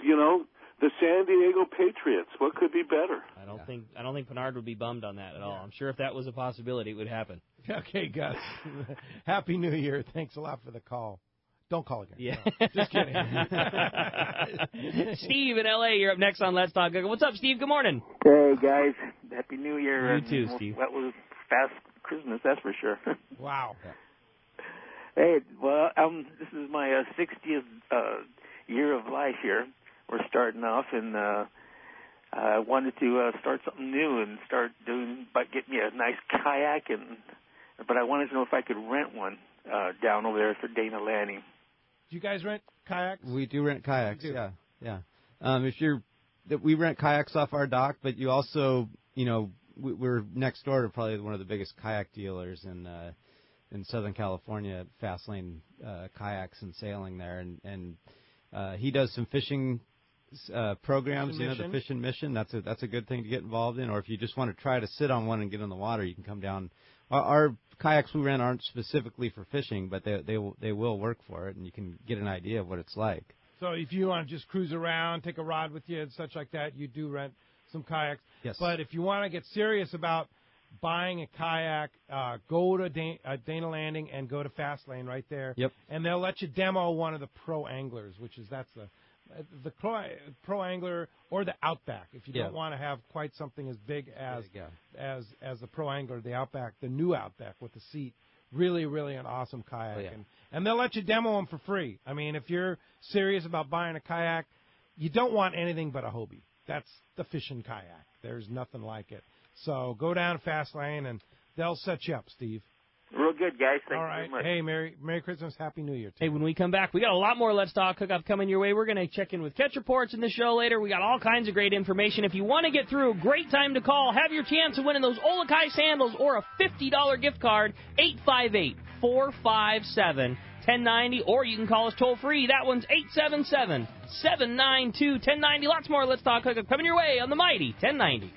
the San Diego Patriots. What could be better? I don't think Kennard would be bummed on that at all. I'm sure if that was a possibility, it would happen. Okay, Gus. Happy New Year. Thanks a lot for the call. Don't call again. Yeah. No, just kidding. Steve in L.A., you're up next on Let's Talk. What's up, Steve? Good morning. Hey, guys. Happy New Year. You too, Steve. That was fast Christmas, that's for sure. Wow. Hey, well, this is my 60th year of life here. We're starting off, and I wanted to start something new and start getting me a nice kayak, but I wanted to know if I could rent one down over there for Dana Landing. Do you guys rent kayaks? We do rent kayaks. Yeah. We rent kayaks off our dock, but you also, we're next door to probably one of the biggest kayak dealers in Southern California, Fastlane Kayaks and Sailing there, and he does some fishing programs. The Fishing Mission. That's a good thing to get involved in. Or if you just want to try to sit on one and get in the water, you can come down. Our kayaks we rent aren't specifically for fishing, but they will work for it, and you can get an idea of what it's like. So if you want to just cruise around, take a rod with you and such like that, you do rent some kayaks. Yes. But if you want to get serious about buying a kayak, go to Dana Landing and go to Fastlane right there. Yep. And they'll let you demo one of the pro anglers, that's the pro angler or the Outback. If you don't want to have quite something as big as the pro angler, the Outback, the new Outback with the seat, really, really an awesome kayak. And they'll let you demo them for free. I mean, if you're serious about buying a kayak, you don't want anything but a Hobie. That's the fishing kayak. There's nothing like it. So go down Fastlane and they'll set you up, Steve. Real good, guys. Thank you very much. Hey, Merry Christmas, Happy New Year. Hey, when we come back, we got a lot more Let's Talk Hookup coming your way. We're going to check in with Catch Reports in the show later. We got all kinds of great information. If you want to get through, great time to call. Have your chance of winning those Olakai sandals or a $50 gift card, 858-457-1090, or you can call us toll-free. That one's 877-792-1090. Lots more Let's Talk Hookup coming your way on the mighty 1090.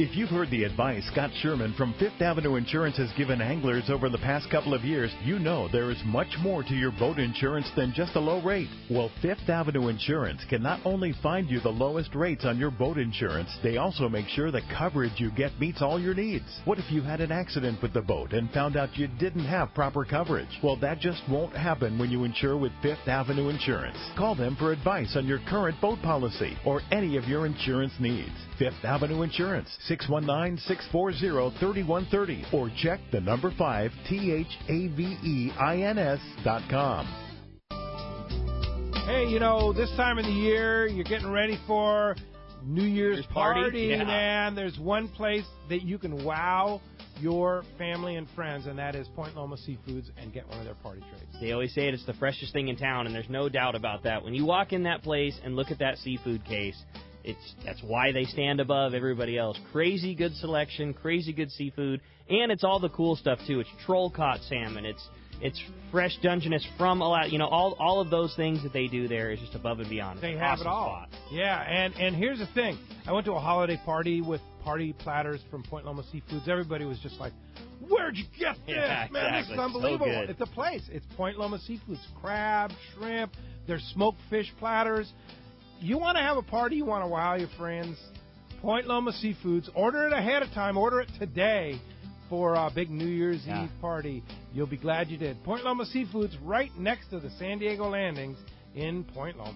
If you've heard the advice Scott Sherman from Fifth Avenue Insurance has given anglers over the past couple of years, you know there is much more to your boat insurance than just a low rate. Well, Fifth Avenue Insurance can not only find you the lowest rates on your boat insurance, they also make sure the coverage you get meets all your needs. What if you had an accident with the boat and found out you didn't have proper coverage? Well, that just won't happen when you insure with Fifth Avenue Insurance. Call them for advice on your current boat policy or any of your insurance needs. Fifth Avenue Insurance, 619-640-3130, or check the number 5 THAVEINS.com. Hey, this time of the year, you're getting ready for New Year's party, man. There's one place that you can wow your family and friends, and that is Point Loma Seafoods, and get one of their party trays. They always say it's the freshest thing in town, and there's no doubt about that. When you walk in that place and look at that seafood case, That's why they stand above everybody else. Crazy good selection, crazy good seafood, and it's all the cool stuff too. It's troll caught salmon. It's fresh Dungeness from all of those things that they do there is just above and beyond. They have awesome it all. Spot. Yeah, and here's the thing. I went to a holiday party with party platters from Point Loma Seafoods. Everybody was just like, "Where'd you get this, man? Exactly. This is unbelievable." So good. It's a place. It's Point Loma Seafoods. Crab, shrimp, there's smoked fish platters. You want to have a party, you want to wow your friends, Point Loma Seafoods. Order it ahead of time. Order it today for a big New Year's Eve party. You'll be glad you did. Point Loma Seafoods, right next to the San Diego landings in Point Loma.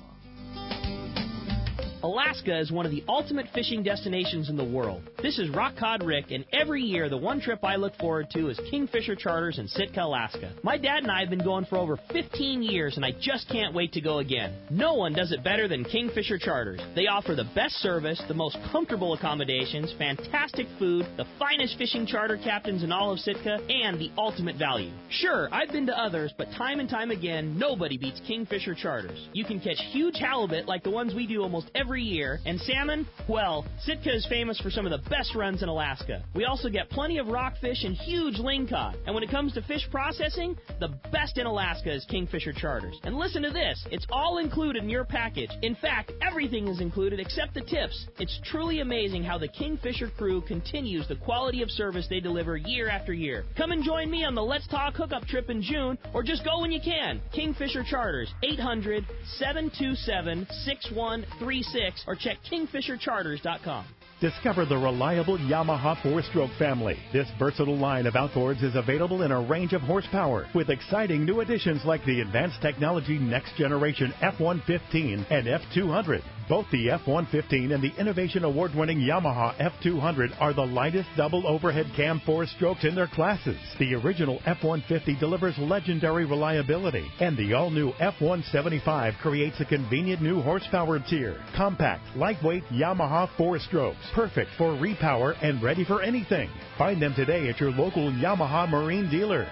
Alaska is one of the ultimate fishing destinations in the world. This is Rock Cod Rick, and every year the one trip I look forward to is Kingfisher Charters in Sitka, Alaska. My dad and I have been going for over 15 years, and I just can't wait to go again. No one does it better than Kingfisher Charters. They offer the best service, the most comfortable accommodations, fantastic food, the finest fishing charter captains in all of Sitka, and the ultimate value. Sure, I've been to others, but time and time again, nobody beats Kingfisher Charters. You can catch huge halibut like the ones we do almost every year, and salmon, well, Sitka is famous for some of the best runs in Alaska. We also get plenty of rockfish and huge lingcod. And when it comes to fish processing, the best in Alaska is Kingfisher Charters. And listen to this, it's all included in your package. In fact, everything is included except the tips. It's truly amazing how the Kingfisher crew continues the quality of service they deliver year after year. Come and join me on the Let's Talk Hookup trip in June, or just go when you can. Kingfisher Charters, 800-727-6136, or check kingfishercharters.com. Discover the reliable Yamaha 4-stroke family. This versatile line of outboards is available in a range of horsepower with exciting new additions like the advanced technology next generation F-115 and F-200. Both the F-115 and the Innovation Award-winning Yamaha F-200 are the lightest double overhead cam 4-strokes in their classes. The original F-150 delivers legendary reliability, and the all-new F-175 creates a convenient new horsepower tier. Compact, lightweight Yamaha 4-strokes, perfect for repower and ready for anything. Find them today at your local Yamaha Marine dealer.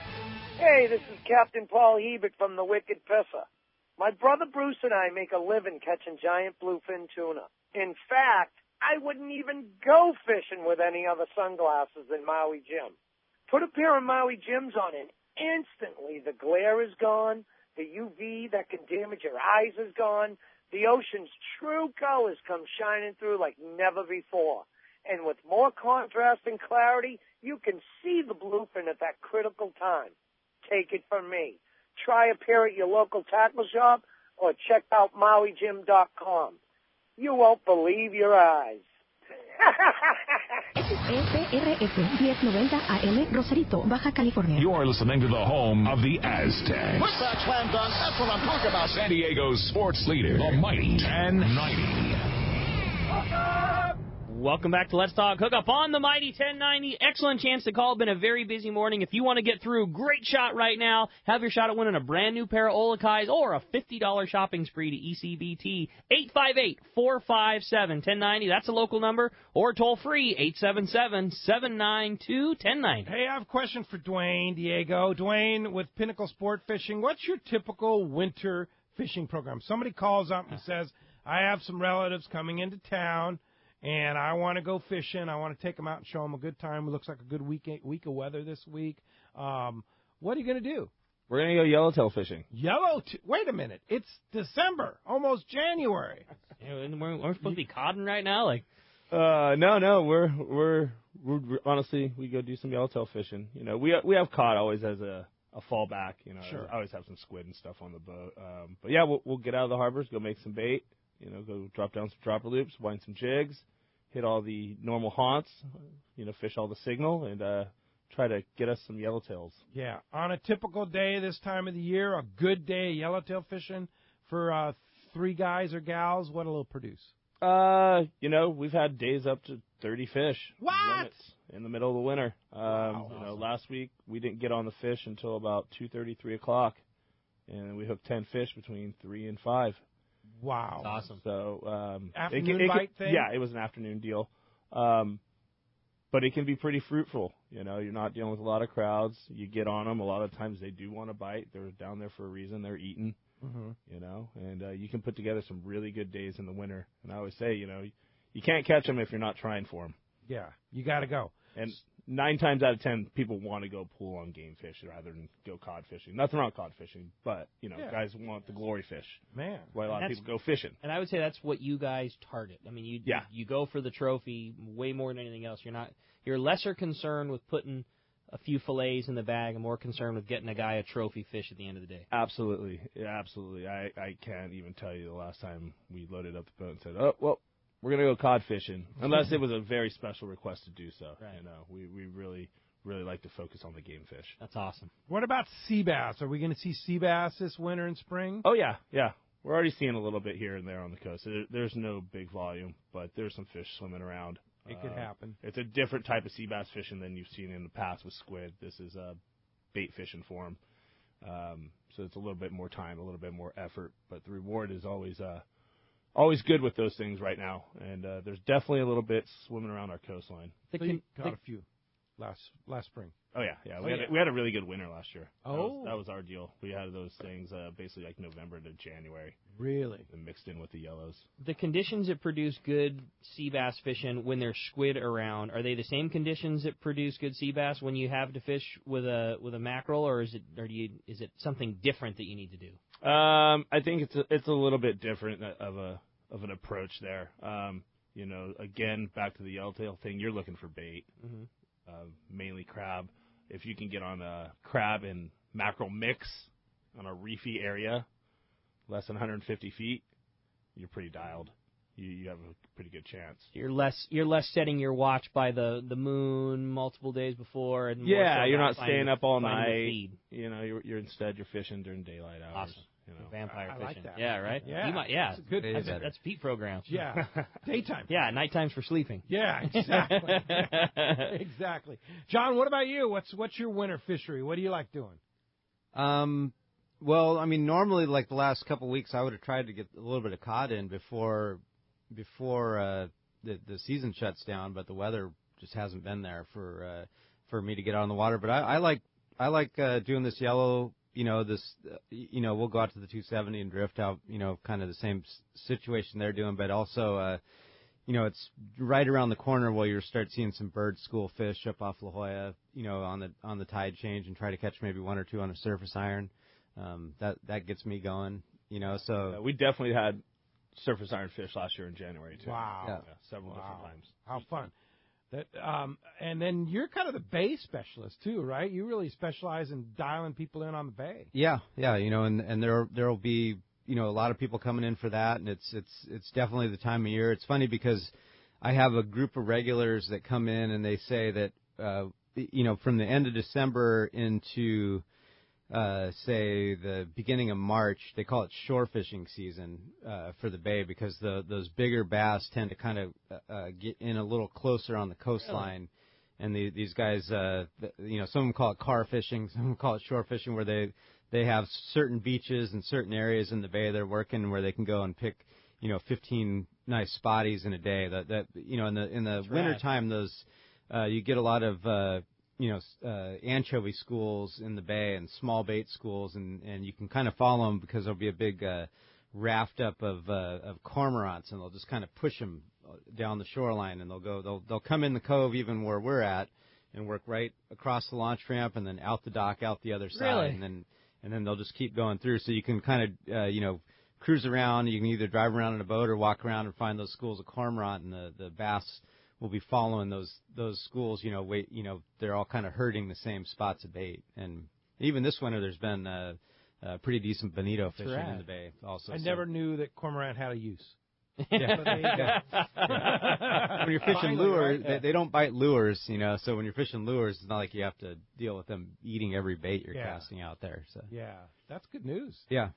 Hey, this is Captain Paul Hebert from the Wicked Pisser. My brother Bruce and I make a living catching giant bluefin tuna. In fact, I wouldn't even go fishing with any other sunglasses than Maui Jim. Put a pair of Maui Jims on and instantly the glare is gone, the UV that can damage your eyes is gone, the ocean's true colors come shining through like never before. And with more contrast and clarity, you can see the bluefin at that critical time. Take it from me. Try a pair at your local tackle shop or check out MauiJim.com. You won't believe your eyes. SRS 1090 AM, Rosarito, Baja California. You are listening to the home of the Aztecs. What's that slam dunk? That's what I'm talking about. San Diego's sports leader, the mighty 1090. Welcome back to Let's Talk Hookup on the Mighty 1090. Excellent chance to call. Been a very busy morning. If you want to get through, great shot right now. Have your shot at winning a brand new pair of Olakais or a $50 shopping spree to ECBT. 858-457-1090. That's a local number. Or toll free, 877-792-1090. Hey, I have a question for Duane, Diego. Duane, with Pinnacle Sport Fishing, what's your typical winter fishing program? Somebody calls up and says, I have some relatives coming into town, and I want to go fishing. I want to take them out and show them a good time. It looks like a good week of weather this week. What are you going to do? We're going to go yellowtail fishing. Wait a minute. It's December, almost January. We're supposed to be codding right now? No. We're honestly, we go do some yellowtail fishing. You know, we have cod always as a fallback. You know, sure. I always have some squid and stuff on the boat. But yeah, we'll get out of the harbors, go make some bait. You know, go drop down some dropper loops, wind some jigs, hit all the normal haunts, you know, fish all the signal, and try to get us some yellowtails. Yeah, on a typical day this time of the year, a good day of yellowtail fishing for 3 guys or gals, what'll it produce? You know, we've had days up to 30 fish. What? Limits in the middle of the winter. Wow. You know, last week we didn't get on the fish until about 2:30, 3 o'clock, and we hooked 10 fish between 3 and 5. Wow. That's awesome. So, afternoon bite thing? Yeah, it was an afternoon deal. But it can be pretty fruitful. You know, you're not dealing with a lot of crowds. You get on them. A lot of times they do want to bite. They're down there for a reason. They're eating. You know, and you can put together some really good days in the winter. And I always say, you know, you can't catch them if you're not trying for them. Yeah, you got to go. And 9 times out of 10, people want to go pool on game fish rather than go cod fishing. Nothing wrong with cod fishing, but, you know, guys want the glory fish. Man. Why a lot of people go fishing. And I would say that's what you guys target. I mean, you go for the trophy way more than anything else. You're lesser concerned with putting a few fillets in the bag and more concerned with getting a guy a trophy fish at the end of the day. Absolutely. Yeah, absolutely. I can't even tell you the last time we loaded up the boat and said, oh, well, we're going to go cod fishing, unless it was a very special request to do so. Right. You know, we really like to focus on the game fish. That's awesome. What about sea bass? Are we going to see sea bass this winter and spring? Oh, yeah. We're already seeing a little bit here and there on the coast. There's no big volume, but there's some fish swimming around. It could happen. It's a different type of sea bass fishing than you've seen in the past with squid. This is a bait fishing form. So it's a little bit more time, a little bit more effort, but the reward is always good with those things right now. And there's definitely a little bit swimming around our coastline. Caught a few last spring. Oh, yeah. We had a really good winter last year. Oh. That was our deal. We had those things basically like November to January. Really? And mixed in with the yellows. The conditions that produce good sea bass fishing when there's squid around, are they the same conditions that produce good sea bass when you have to fish with a mackerel, or is it something different that you need to do? I think it's a little bit different of an approach there. You know, again, back to the yellowtail thing, you're looking for bait. Mm-hmm. Mainly crab. If you can get on a crab and mackerel mix on a reefy area, less than 150 feet, you're pretty dialed. You have a pretty good chance. You're less setting your watch by the moon multiple days before, and you're not staying up all night. Feed. You know, you're fishing during daylight hours. Awesome. You know. Vampire I fishing. like that. Yeah, right? Yeah. That's good. That's Pete programs. Yeah. Daytime. Yeah, nighttime's for sleeping. Yeah, exactly. Exactly. John, what about you? What's your winter fishery? What do you like doing? Well, I mean, normally, like the last couple of weeks, I would have tried to get a little bit of cod in before the season shuts down, but the weather just hasn't been there for me to get out on the water. But I like doing this yellow. You know, we'll go out to the 270 and drift out, you know, kind of the same situation they're doing, but also, you know, it's right around the corner where you'll start seeing some bird school fish up off La Jolla, you know, on the tide change, and try to catch maybe one or two on a surface iron. That gets me going, you know, so. We definitely had surface iron fish last year in January, too. Wow. Yeah, several different times. How fun. And then you're kind of the bay specialist too, right? You really specialize in dialing people in on the bay. Yeah, you know, and there'll be, you know, a lot of people coming in for that, and it's definitely the time of year. It's funny because I have a group of regulars that come in and they say that you know, from the end of December into say the beginning of March, they call it shore fishing season for the bay, because those bigger bass tend to kind of get in a little closer on the coastline. And these guys, you know, some of them call it car fishing, some of them call it shore fishing, where they have certain beaches and certain areas in the bay they're working where they can go and pick, you know, 15 nice spotties in a day. That you know, in the wintertime, those you get a lot of you know, anchovy schools in the bay and small bait schools, and you can kind of follow them because there'll be a big raft up of cormorants, and they'll just kind of push them down the shoreline, and they'll come in the cove even where we're at, and work right across the launch ramp, and then out the dock, out the other side, and then they'll just keep going through. So you can kind of you know, cruise around. You can either drive around in a boat or walk around and find those schools of cormorant, and the bass will be following those schools. You know, they're all kind of herding the same spots of bait. And even this winter, there's been pretty decent bonito fishing in the bay also. I never knew that cormorant had a use. Yeah. But there you go. When you're fishing Finally, lures, right? they don't bite lures, you know. So when you're fishing lures, it's not like you have to deal with them eating every bait you're casting out there. So yeah, that's good news. Yeah.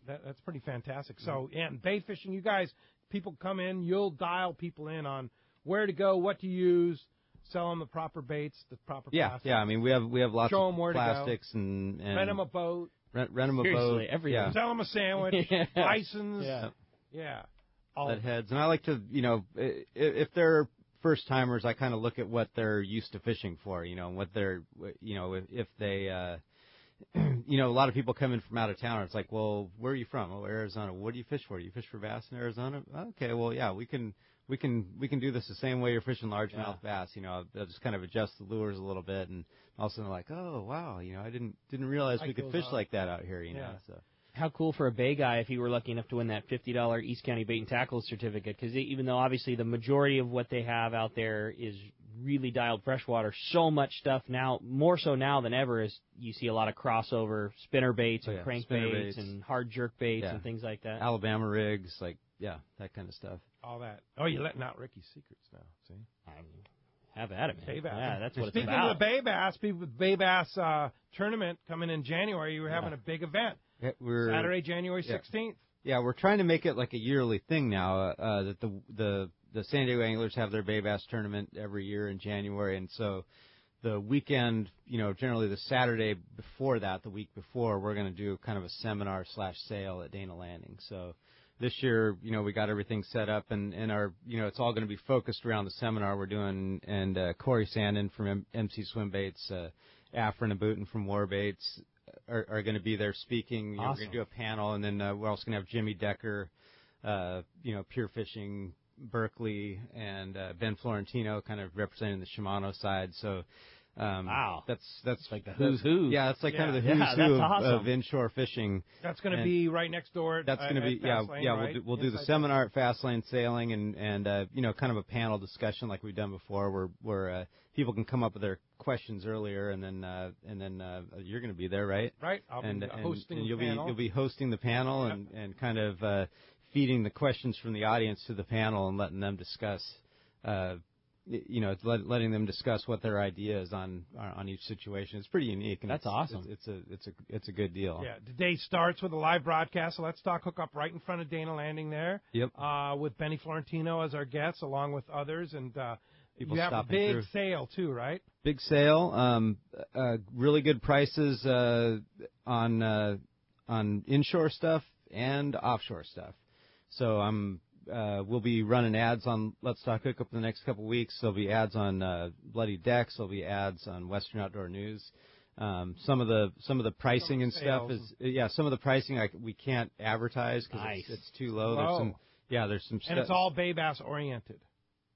That's pretty fantastic. So, and bait fishing, you guys, people come in, you'll dial people in on where to go, what to use, sell them the proper baits, the proper plastics. Yeah. I mean, we have lots Show of 'em where to plastics go. and Rent them a boat. Rent them a Seriously, boat. everything. Sell them a sandwich. License. Yeah. Lead heads. And I like to, you know, if they're first timers, I kind of look at what they're used to fishing for, you know, what they're, you know, if they you know, a lot of people come in from out of town. It's like, well, where are you from? Oh, Arizona. What do you fish for? You fish for bass in Arizona? Okay, well, yeah, we can do this the same way you're fishing largemouth bass. You know, I'll just kind of adjust the lures a little bit, and all of a sudden they're like, oh, wow, you know, I didn't realize we could fish like that out here. You know, so. How cool for a bay guy if he were lucky enough to win that $50 East County Bait and Tackle certificate, because even though obviously the majority of what they have out there is really dialed freshwater, so much stuff now, more so now than ever, is you see a lot of crossover spinner baits and crank baits and hard jerk baits and things like that. Alabama rigs, like, that kind of stuff. All that. Oh, you're letting out Ricky's secrets now, see? Have at it, man. Bay bass. Yeah, that's what Speaking it's about. of the Bay Bass, people with Bay Bass tournament coming in January, you were having a big event. Saturday, January 16th. Yeah, we're trying to make it like a yearly thing now. That the San Diego Anglers have their Bay Bass tournament every year in January, and so the weekend, you know, generally the Saturday before that, the week before, we're going to do kind of a seminar/sale at Dana Landing. So this year, you know, we got everything set up, and our, you know, it's all going to be focused around the seminar we're doing. And Corey Sandin from MC Swim Baits, Afrin and Booten from War Baits are going to be there speaking. You know, we're going to do a panel, and then we're also going to have Jimmy Decker, you know, Pure Fishing Berkeley, and Ben Florentino kind of representing the Shimano side. So wow, that's like the who's who. Yeah, it's like kind of the who's who of inshore fishing. That's going to be right next door. That's going to be Fastlane, we'll do the seminar at Fastlane Sailing, and you know, kind of a panel discussion like we've done before, where people can come up with their questions earlier, and then you're going to be there, right? Right. I'll be hosting and the panel. You'll be hosting the panel and kind of feeding the questions from the audience to the panel and letting them discuss. You know, letting them discuss what their idea is on each situation. It's pretty unique, and that's awesome. It's a good deal. Yeah, the day starts with a live broadcast. So Let's Talk Hookup right in front of Dana Landing there. Yep. With Benny Florentino as our guest, along with others, and people you have a big sale too, right? Big sale. Really good prices on inshore stuff and offshore stuff. So we'll be running ads on Let's Talk Hookup in the next couple of weeks. There'll be ads on Bloody Decks. There'll be ads on Western Outdoor News. Some of the pricing and stuff is some of the pricing we can't advertise because it's too low. There's some stuff. And it's all Bay Bass oriented.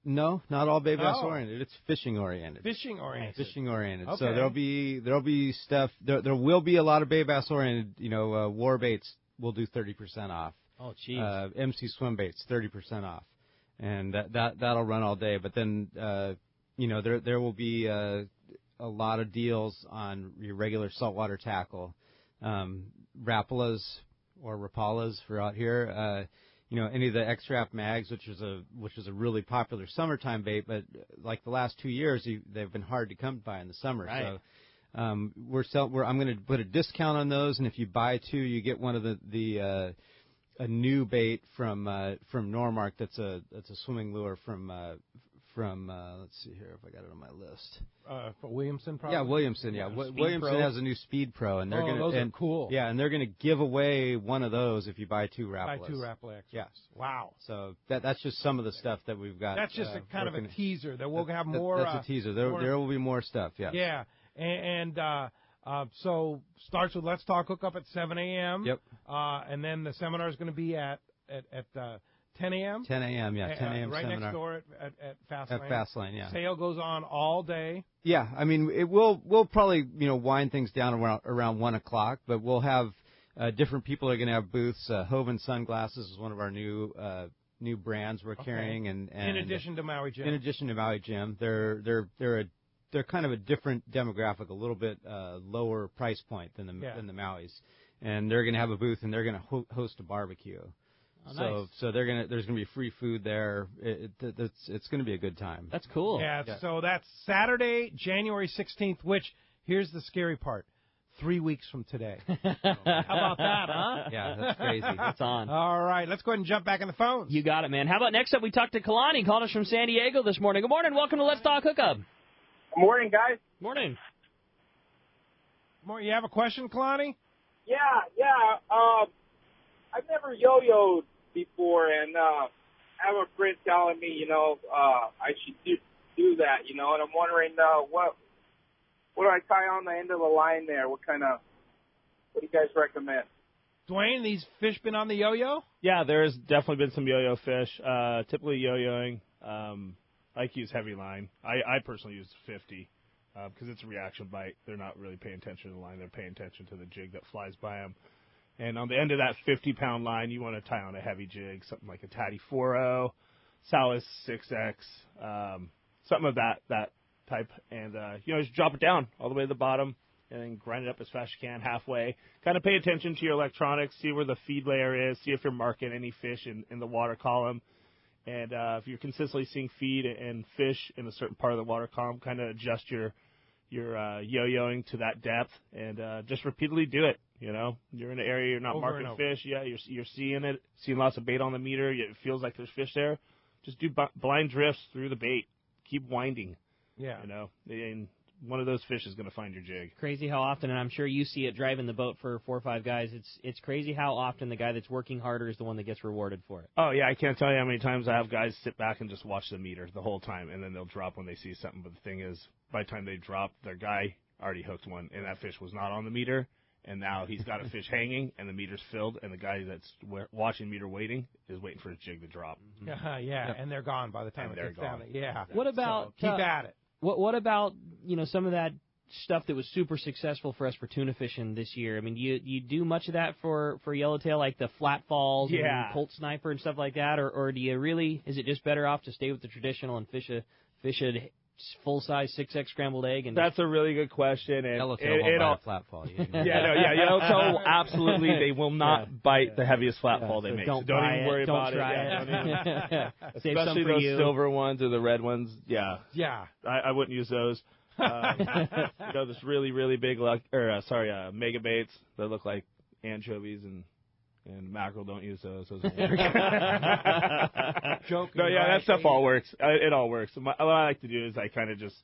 No, not all Bay Bass oriented. It's fishing oriented. Fishing oriented. Fishing oriented. Okay. So there'll be stuff. There will be a lot of Bay Bass oriented. You know, War Baits will do 30% off. Oh, geez. MC Swim Baits, 30% off, and that'll run all day. But then, you know, there will be a lot of deals on your regular saltwater tackle, Rapalas or Rapalas for out here. You know, any of the X-Rap mags, which is a really popular summertime bait, but like the last 2 years, they've been hard to come by in the summer. Right. So I'm going to put a discount on those, and if you buy two, you get one of a new bait from Normark that's a swimming lure from let's see here if I got it on my list. For Williamson, probably. Yeah, Williamson. Yeah, Williamson has a new Speed Pro, and they're those are cool. Yeah, and they're gonna give away one of those if you buy two Rapalas. Buy two Rapala Extras. Yeah. Wow. So that's just some of the stuff that we've got. That's just a kind of a teaser. That we'll have more. That's a teaser. There will be more stuff. Yeah. Yeah, and so starts with Let's Talk Hookup at 7 a.m. Yep. And then the seminar is going to be at 10 a.m. 10 a.m. Yeah, 10 a.m. Right seminar. next door at Fastlane. At Fastlane, yeah. Sale goes on all day. Yeah, I mean, we'll probably wind things down around 1 o'clock, but we'll have different people are going to have booths. Hoven Sunglasses is one of our new brands we're carrying, and in addition to Maui Jim. In addition to Maui Jim, they're kind of a different demographic, a little bit lower price point than the Mauis, and they're going to have a booth and they're going to host a barbecue. Oh, nice. So there's going to be free food there. It's going to be a good time. That's cool. Yeah. So that's Saturday, January 16th. Which here's the scary part: 3 weeks from today. How about that, huh? Yeah, that's crazy. It's on. All right, let's go ahead and jump back in the phones. You got it, man. How about next up? We talked to Kalani, called us from San Diego this morning. Good morning. Welcome to Let's Talk Hookup. Good morning, guys. Morning. You have a question, Kalani? Yeah. I've never yo-yoed before, and I have a friend telling me, I should do that, and I'm wondering what do I tie on the end of the line there? What kind of What do you guys recommend? Duane, these fish been on the yo-yo? Yeah, there's definitely been some yo-yo fish. Typically yo-yoing. I like to use heavy line. I personally use 50 because it's a reaction bite. They're not really paying attention to the line. They're paying attention to the jig that flies by them. And on the end of that 50-pound line, you want to tie on a heavy jig, something like a Tatty 4.0, Salas 6X, something of that type. And, just drop it down all the way to the bottom and then grind it up as fast as you can halfway. Kind of pay attention to your electronics, see where the feed layer is, see if you're marking any fish in the water column. And if you're consistently seeing feed and fish in a certain part of the water column, kind of adjust your yo-yoing to that depth and just repeatedly do it. You're in an area you're not Over marking fish. Yeah, you're seeing it, seeing lots of bait on the meter. It feels like there's fish there. Just do blind drifts through the bait. Keep winding. Yeah. And one of those fish is going to find your jig. Crazy how often, and I'm sure you see it driving the boat for 4 or 5 guys. It's crazy how often the guy that's working harder is the one that gets rewarded for it. Oh, yeah, I can't tell you how many times I have guys sit back and just watch the meter the whole time, and then they'll drop when they see something. But the thing is, by the time they drop, their guy already hooked one, and that fish was not on the meter, and now he's got a fish hanging, and the meter's filled, and the guy that's watching the meter waiting is waiting for his jig to drop. Yeah, and they're gone by the time And it they're gets down. gone. Yeah. What about keep at it? What about some of that stuff that was super successful for us for tuna fishing this year? I mean, you do much of that for yellowtail, like the flat falls and Colt Sniper and stuff like that, or do you really? Is it just better off to stay with the traditional and fish a full size 6X scrambled egg? And that's a really good question. And Yellowtail won't bite a flat fall. Yellowtail absolutely they will not bite the heaviest flat fall they make. Don't even worry don't about try it. Save some Especially for those you. silver ones or the red ones. Yeah. I wouldn't use those. This really, really big mega baits that look like anchovies and mackerel. Don't use those. Those won't work. Joking. No, that stuff all works. It all works. What I like to do is I kind of just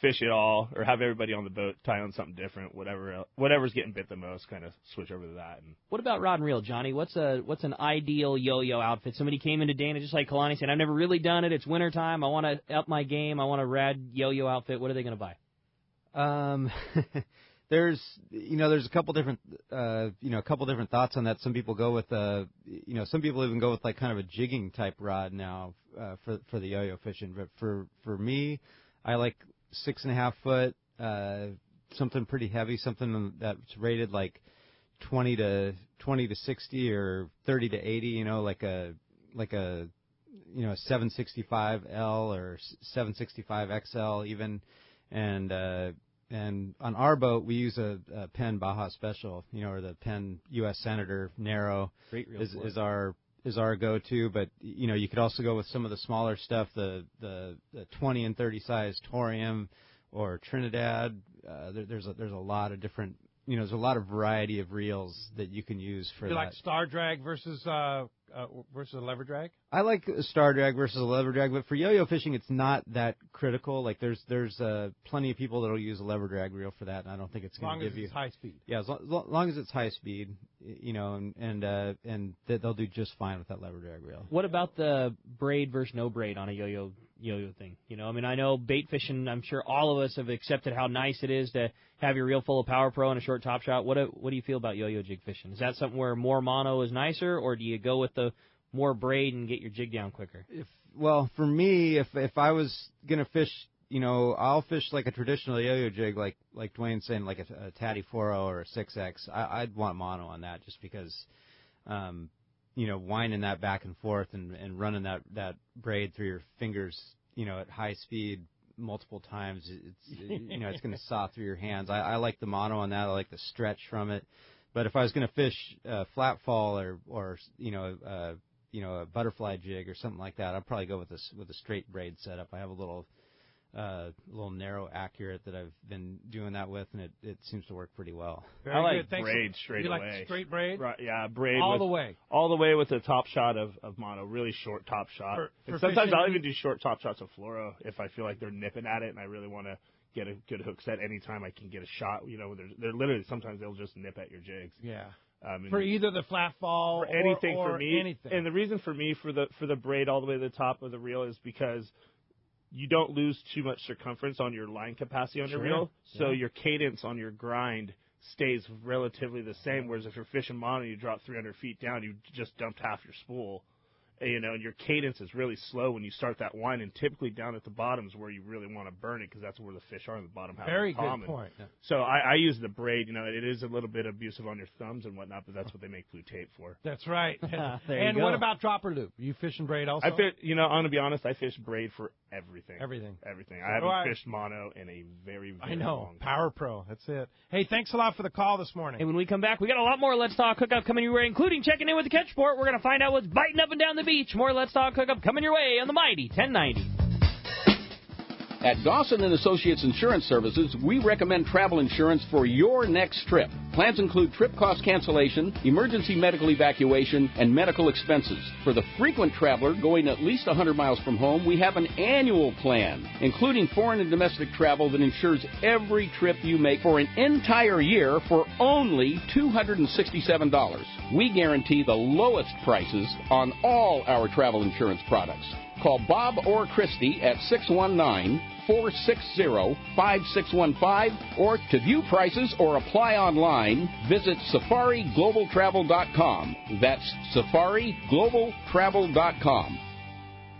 fish it all, or have everybody on the boat tie on something different. Whatever's getting bit the most, kind of switch over to that. And what about rod and reel, Johnny? What's an ideal yo-yo outfit? Somebody came into Dana just like Kalani said, I've never really done it. It's wintertime. I want to up my game. I want a rad yo-yo outfit. What are they going to buy? There's a couple different thoughts on that. Some people go with some people even go with like kind of a jigging type rod now for the yo-yo fishing. But for me, I like 6.5 foot, something pretty heavy, something that's rated like 20 to 60 or 30 to 80. Like a 765L or 765XL even, and on our boat, we use a Penn Baja Special, or the Penn U.S. Senator Narrow is our go-to. But you could also go with some of the smaller stuff, the 20 and 30 size Torium or Trinidad. There's a lot of different. There's a lot of variety of reels that you can use for that. Like Star Drag versus a lever drag? I like a Star Drag versus a lever drag, but for yo-yo fishing, it's not that critical. Like there's plenty of people that'll use a lever drag reel for that, and I don't think it's going to give you. As long as it's high speed. Yeah, as long as it's high speed, and they'll do just fine with that lever drag reel. What about the braid versus no braid on a yo-yo thing? I know bait fishing, I'm sure all of us have accepted how nice it is to have your reel full of Power Pro and a short top shot. What do you feel about yo-yo jig fishing? Is that something where more mono is nicer, or do you go with the more braid and get your jig down quicker? For me, if I was gonna fish, I'll fish like a traditional yo-yo jig, like Duane's saying, like a Tatty 4.0 or a 6X. I'd want mono on that just because, winding that back and forth and running that braid through your fingers, at high speed multiple times, it's going to saw through your hands. I like the mono on that. I like the stretch from it. But if I was going to fish flat fall or a butterfly jig or something like that, I'd probably go with a straight braid setup. I have a little narrow accurate that I've been doing that with, and it seems to work pretty well. I like braid straight away. You like straight braid? Right, yeah, braid all the way. All the way with the top shot of mono, really short top shot. And sometimes I'll even do short top shots of fluoro if I feel like they're nipping at it and I really want to get a good hook set anytime I can get a shot. They're literally, sometimes they'll just nip at your jigs. Yeah. For either the flat fall or anything or for me. Anything. And the reason for me for the braid all the way to the top of the reel is because you don't lose too much circumference on your line capacity on your reel, so your cadence on your grind stays relatively the same, whereas if you're fishing mono, you drop 300 feet down, you just dumped half your spool. And your cadence is really slow when you start that wind, and typically down at the bottom is where you really want to burn it because that's where the fish are in the bottom half. Very of the pond. good point. So I use the braid. It is a little bit abusive on your thumbs and whatnot, but that's what they make blue tape for. That's right. And what about dropper loop? You fishing braid also? I'm going to be honest, I fish braid for everything. Everything. I haven't fished mono in a very, very long time. Power Pro. That's it. Hey, thanks a lot for the call this morning. And when we come back, we got a lot more Let's Talk Hookup coming your way, including checking in with the Catch Sport. We're going to find out what's biting up and down the beach. More Let's Talk Hookup coming your way on the mighty 1090. At Dawson & Associates Insurance Services, we recommend travel insurance for your next trip. Plans include trip cost cancellation, emergency medical evacuation, and medical expenses. For the frequent traveler going at least 100 miles from home, we have an annual plan, including foreign and domestic travel that insures every trip you make for an entire year for only $267. We guarantee the lowest prices on all our travel insurance products. Call Bob or Christy at 619-460-5615, or to view prices or apply online, visit safariglobaltravel.com. That's safariglobaltravel.com.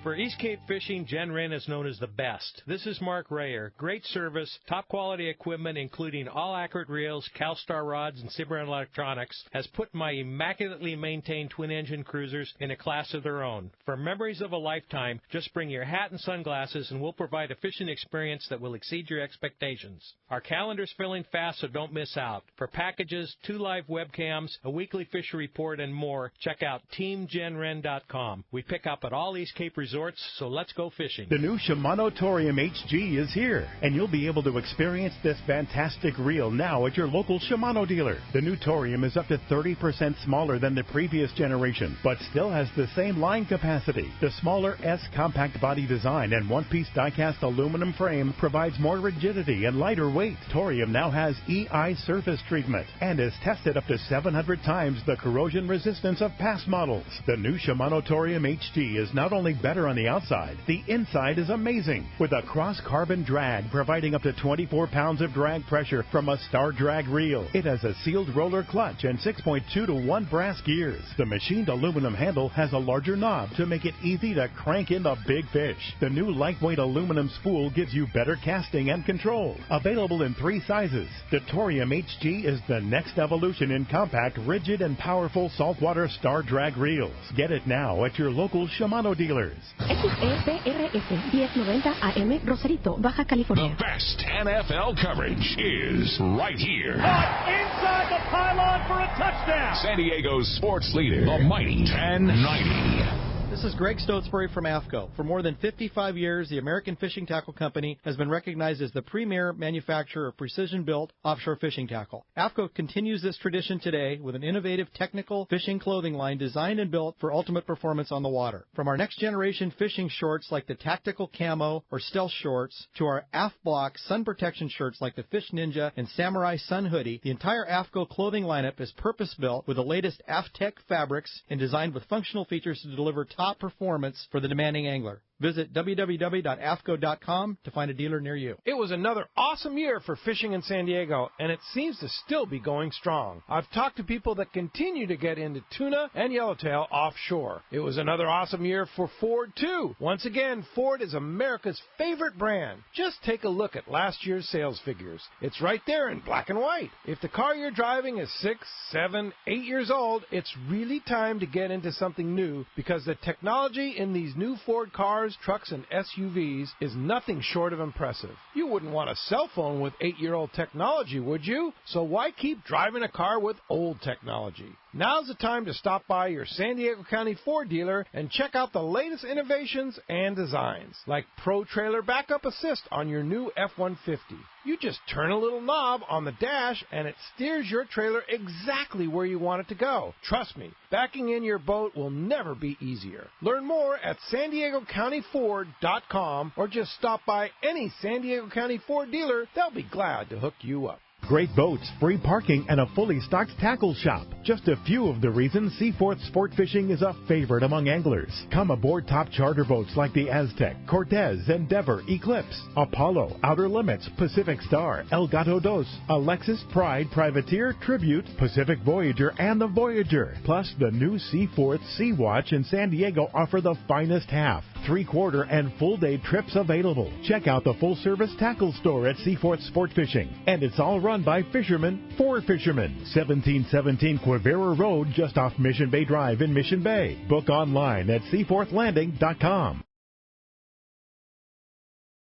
For East Cape fishing, Jen Wren is known as the best. This is Mark Rayer. Great service, top quality equipment, including all accurate reels, CalStar rods, and Cimarron electronics, has put my immaculately maintained twin-engine cruisers in a class of their own. For memories of a lifetime, just bring your hat and sunglasses, and we'll provide a fishing experience that will exceed your expectations. Our calendar's filling fast, so don't miss out. For packages, 2 live webcams, a weekly fishery report, and more, check out TeamJenWren.com. We pick up at all East Cape resorts, so let's go fishing. The new Shimano Torium HG is here, and you'll be able to experience this fantastic reel now at your local Shimano dealer. The new Torium is up to 30% smaller than the previous generation, but still has the same line capacity. The smaller S compact body design and one-piece die-cast aluminum frame provides more rigidity and lighter weight. Torium now has EI surface treatment and is tested up to 700 times the corrosion resistance of past models. The new Shimano Torium HG is not only better on the outside, the inside is amazing, with a cross-carbon drag providing up to 24 pounds of drag pressure from a Star Drag reel. It has a sealed roller clutch and 6.2 to 1 brass gears. The machined aluminum handle has a larger knob to make it easy to crank in the big fish. The new lightweight aluminum spool gives you better casting and control. Available in 3 sizes, the Torium HG is the next evolution in compact, rigid, and powerful saltwater Star Drag reels. Get it now at your local Shimano dealers. XEPRS 1090 AM Rosarito, Baja California. The best NFL coverage is right here. Inside the pylon for a touchdown. San Diego's sports leader, the mighty 1090. This is Greg Stotesbury from AFCO. For more than 55 years, the American Fishing Tackle Company has been recognized as the premier manufacturer of precision-built offshore fishing tackle. AFCO continues this tradition today with an innovative technical fishing clothing line designed and built for ultimate performance on the water. From our next-generation fishing shorts like the Tactical Camo or Stealth Shorts to our AF Block sun protection shirts like the Fish Ninja and Samurai Sun Hoodie, the entire AFCO clothing lineup is purpose-built with the latest AFTech fabrics and designed with functional features to deliver top performance for the demanding angler. Visit www.afco.com to find a dealer near you. It was another awesome year for fishing in San Diego, and it seems to still be going strong. I've talked to people that continue to get into tuna and yellowtail offshore. It was another awesome year for Ford, too. Once again, Ford is America's favorite brand. Just take a look at last year's sales figures. It's right there in black and white. If the car you're driving is 6, 7, 8 years old, it's really time to get into something new, because the technology in these new Ford cars, trucks, and SUVs is nothing short of impressive. You wouldn't want a cell phone with 8-year-old technology, would you? So why keep driving a car with old technology? Now's the time to stop by your San Diego County Ford dealer and check out the latest innovations and designs, like Pro Trailer Backup Assist on your new F-150. You just turn a little knob on the dash and it steers your trailer exactly where you want it to go. Trust me, backing in your boat will never be easier. Learn more at SanDiegoCountyFord.com or just stop by any San Diego County Ford dealer. They'll be glad to hook you up. Great boats, free parking, and a fully stocked tackle shop. Just a few of the reasons Seaforth Sport Fishing is a favorite among anglers. Come aboard top charter boats like the Aztec, Cortez, Endeavor, Eclipse, Apollo, Outer Limits, Pacific Star, El Gato Dos, Alexis, Pride, Privateer, Tribute, Pacific Voyager, and the Voyager. Plus, the new Seaforth Sea Watch in San Diego offer the finest half, 3/4, and full-day trips available. Check out the full-service tackle store at Seaforth Sport Fishing. And it's all run by fishermen for fishermen. 1717 Quivira Road, just off Mission Bay Drive in Mission Bay. Book online at seaforthlanding.com.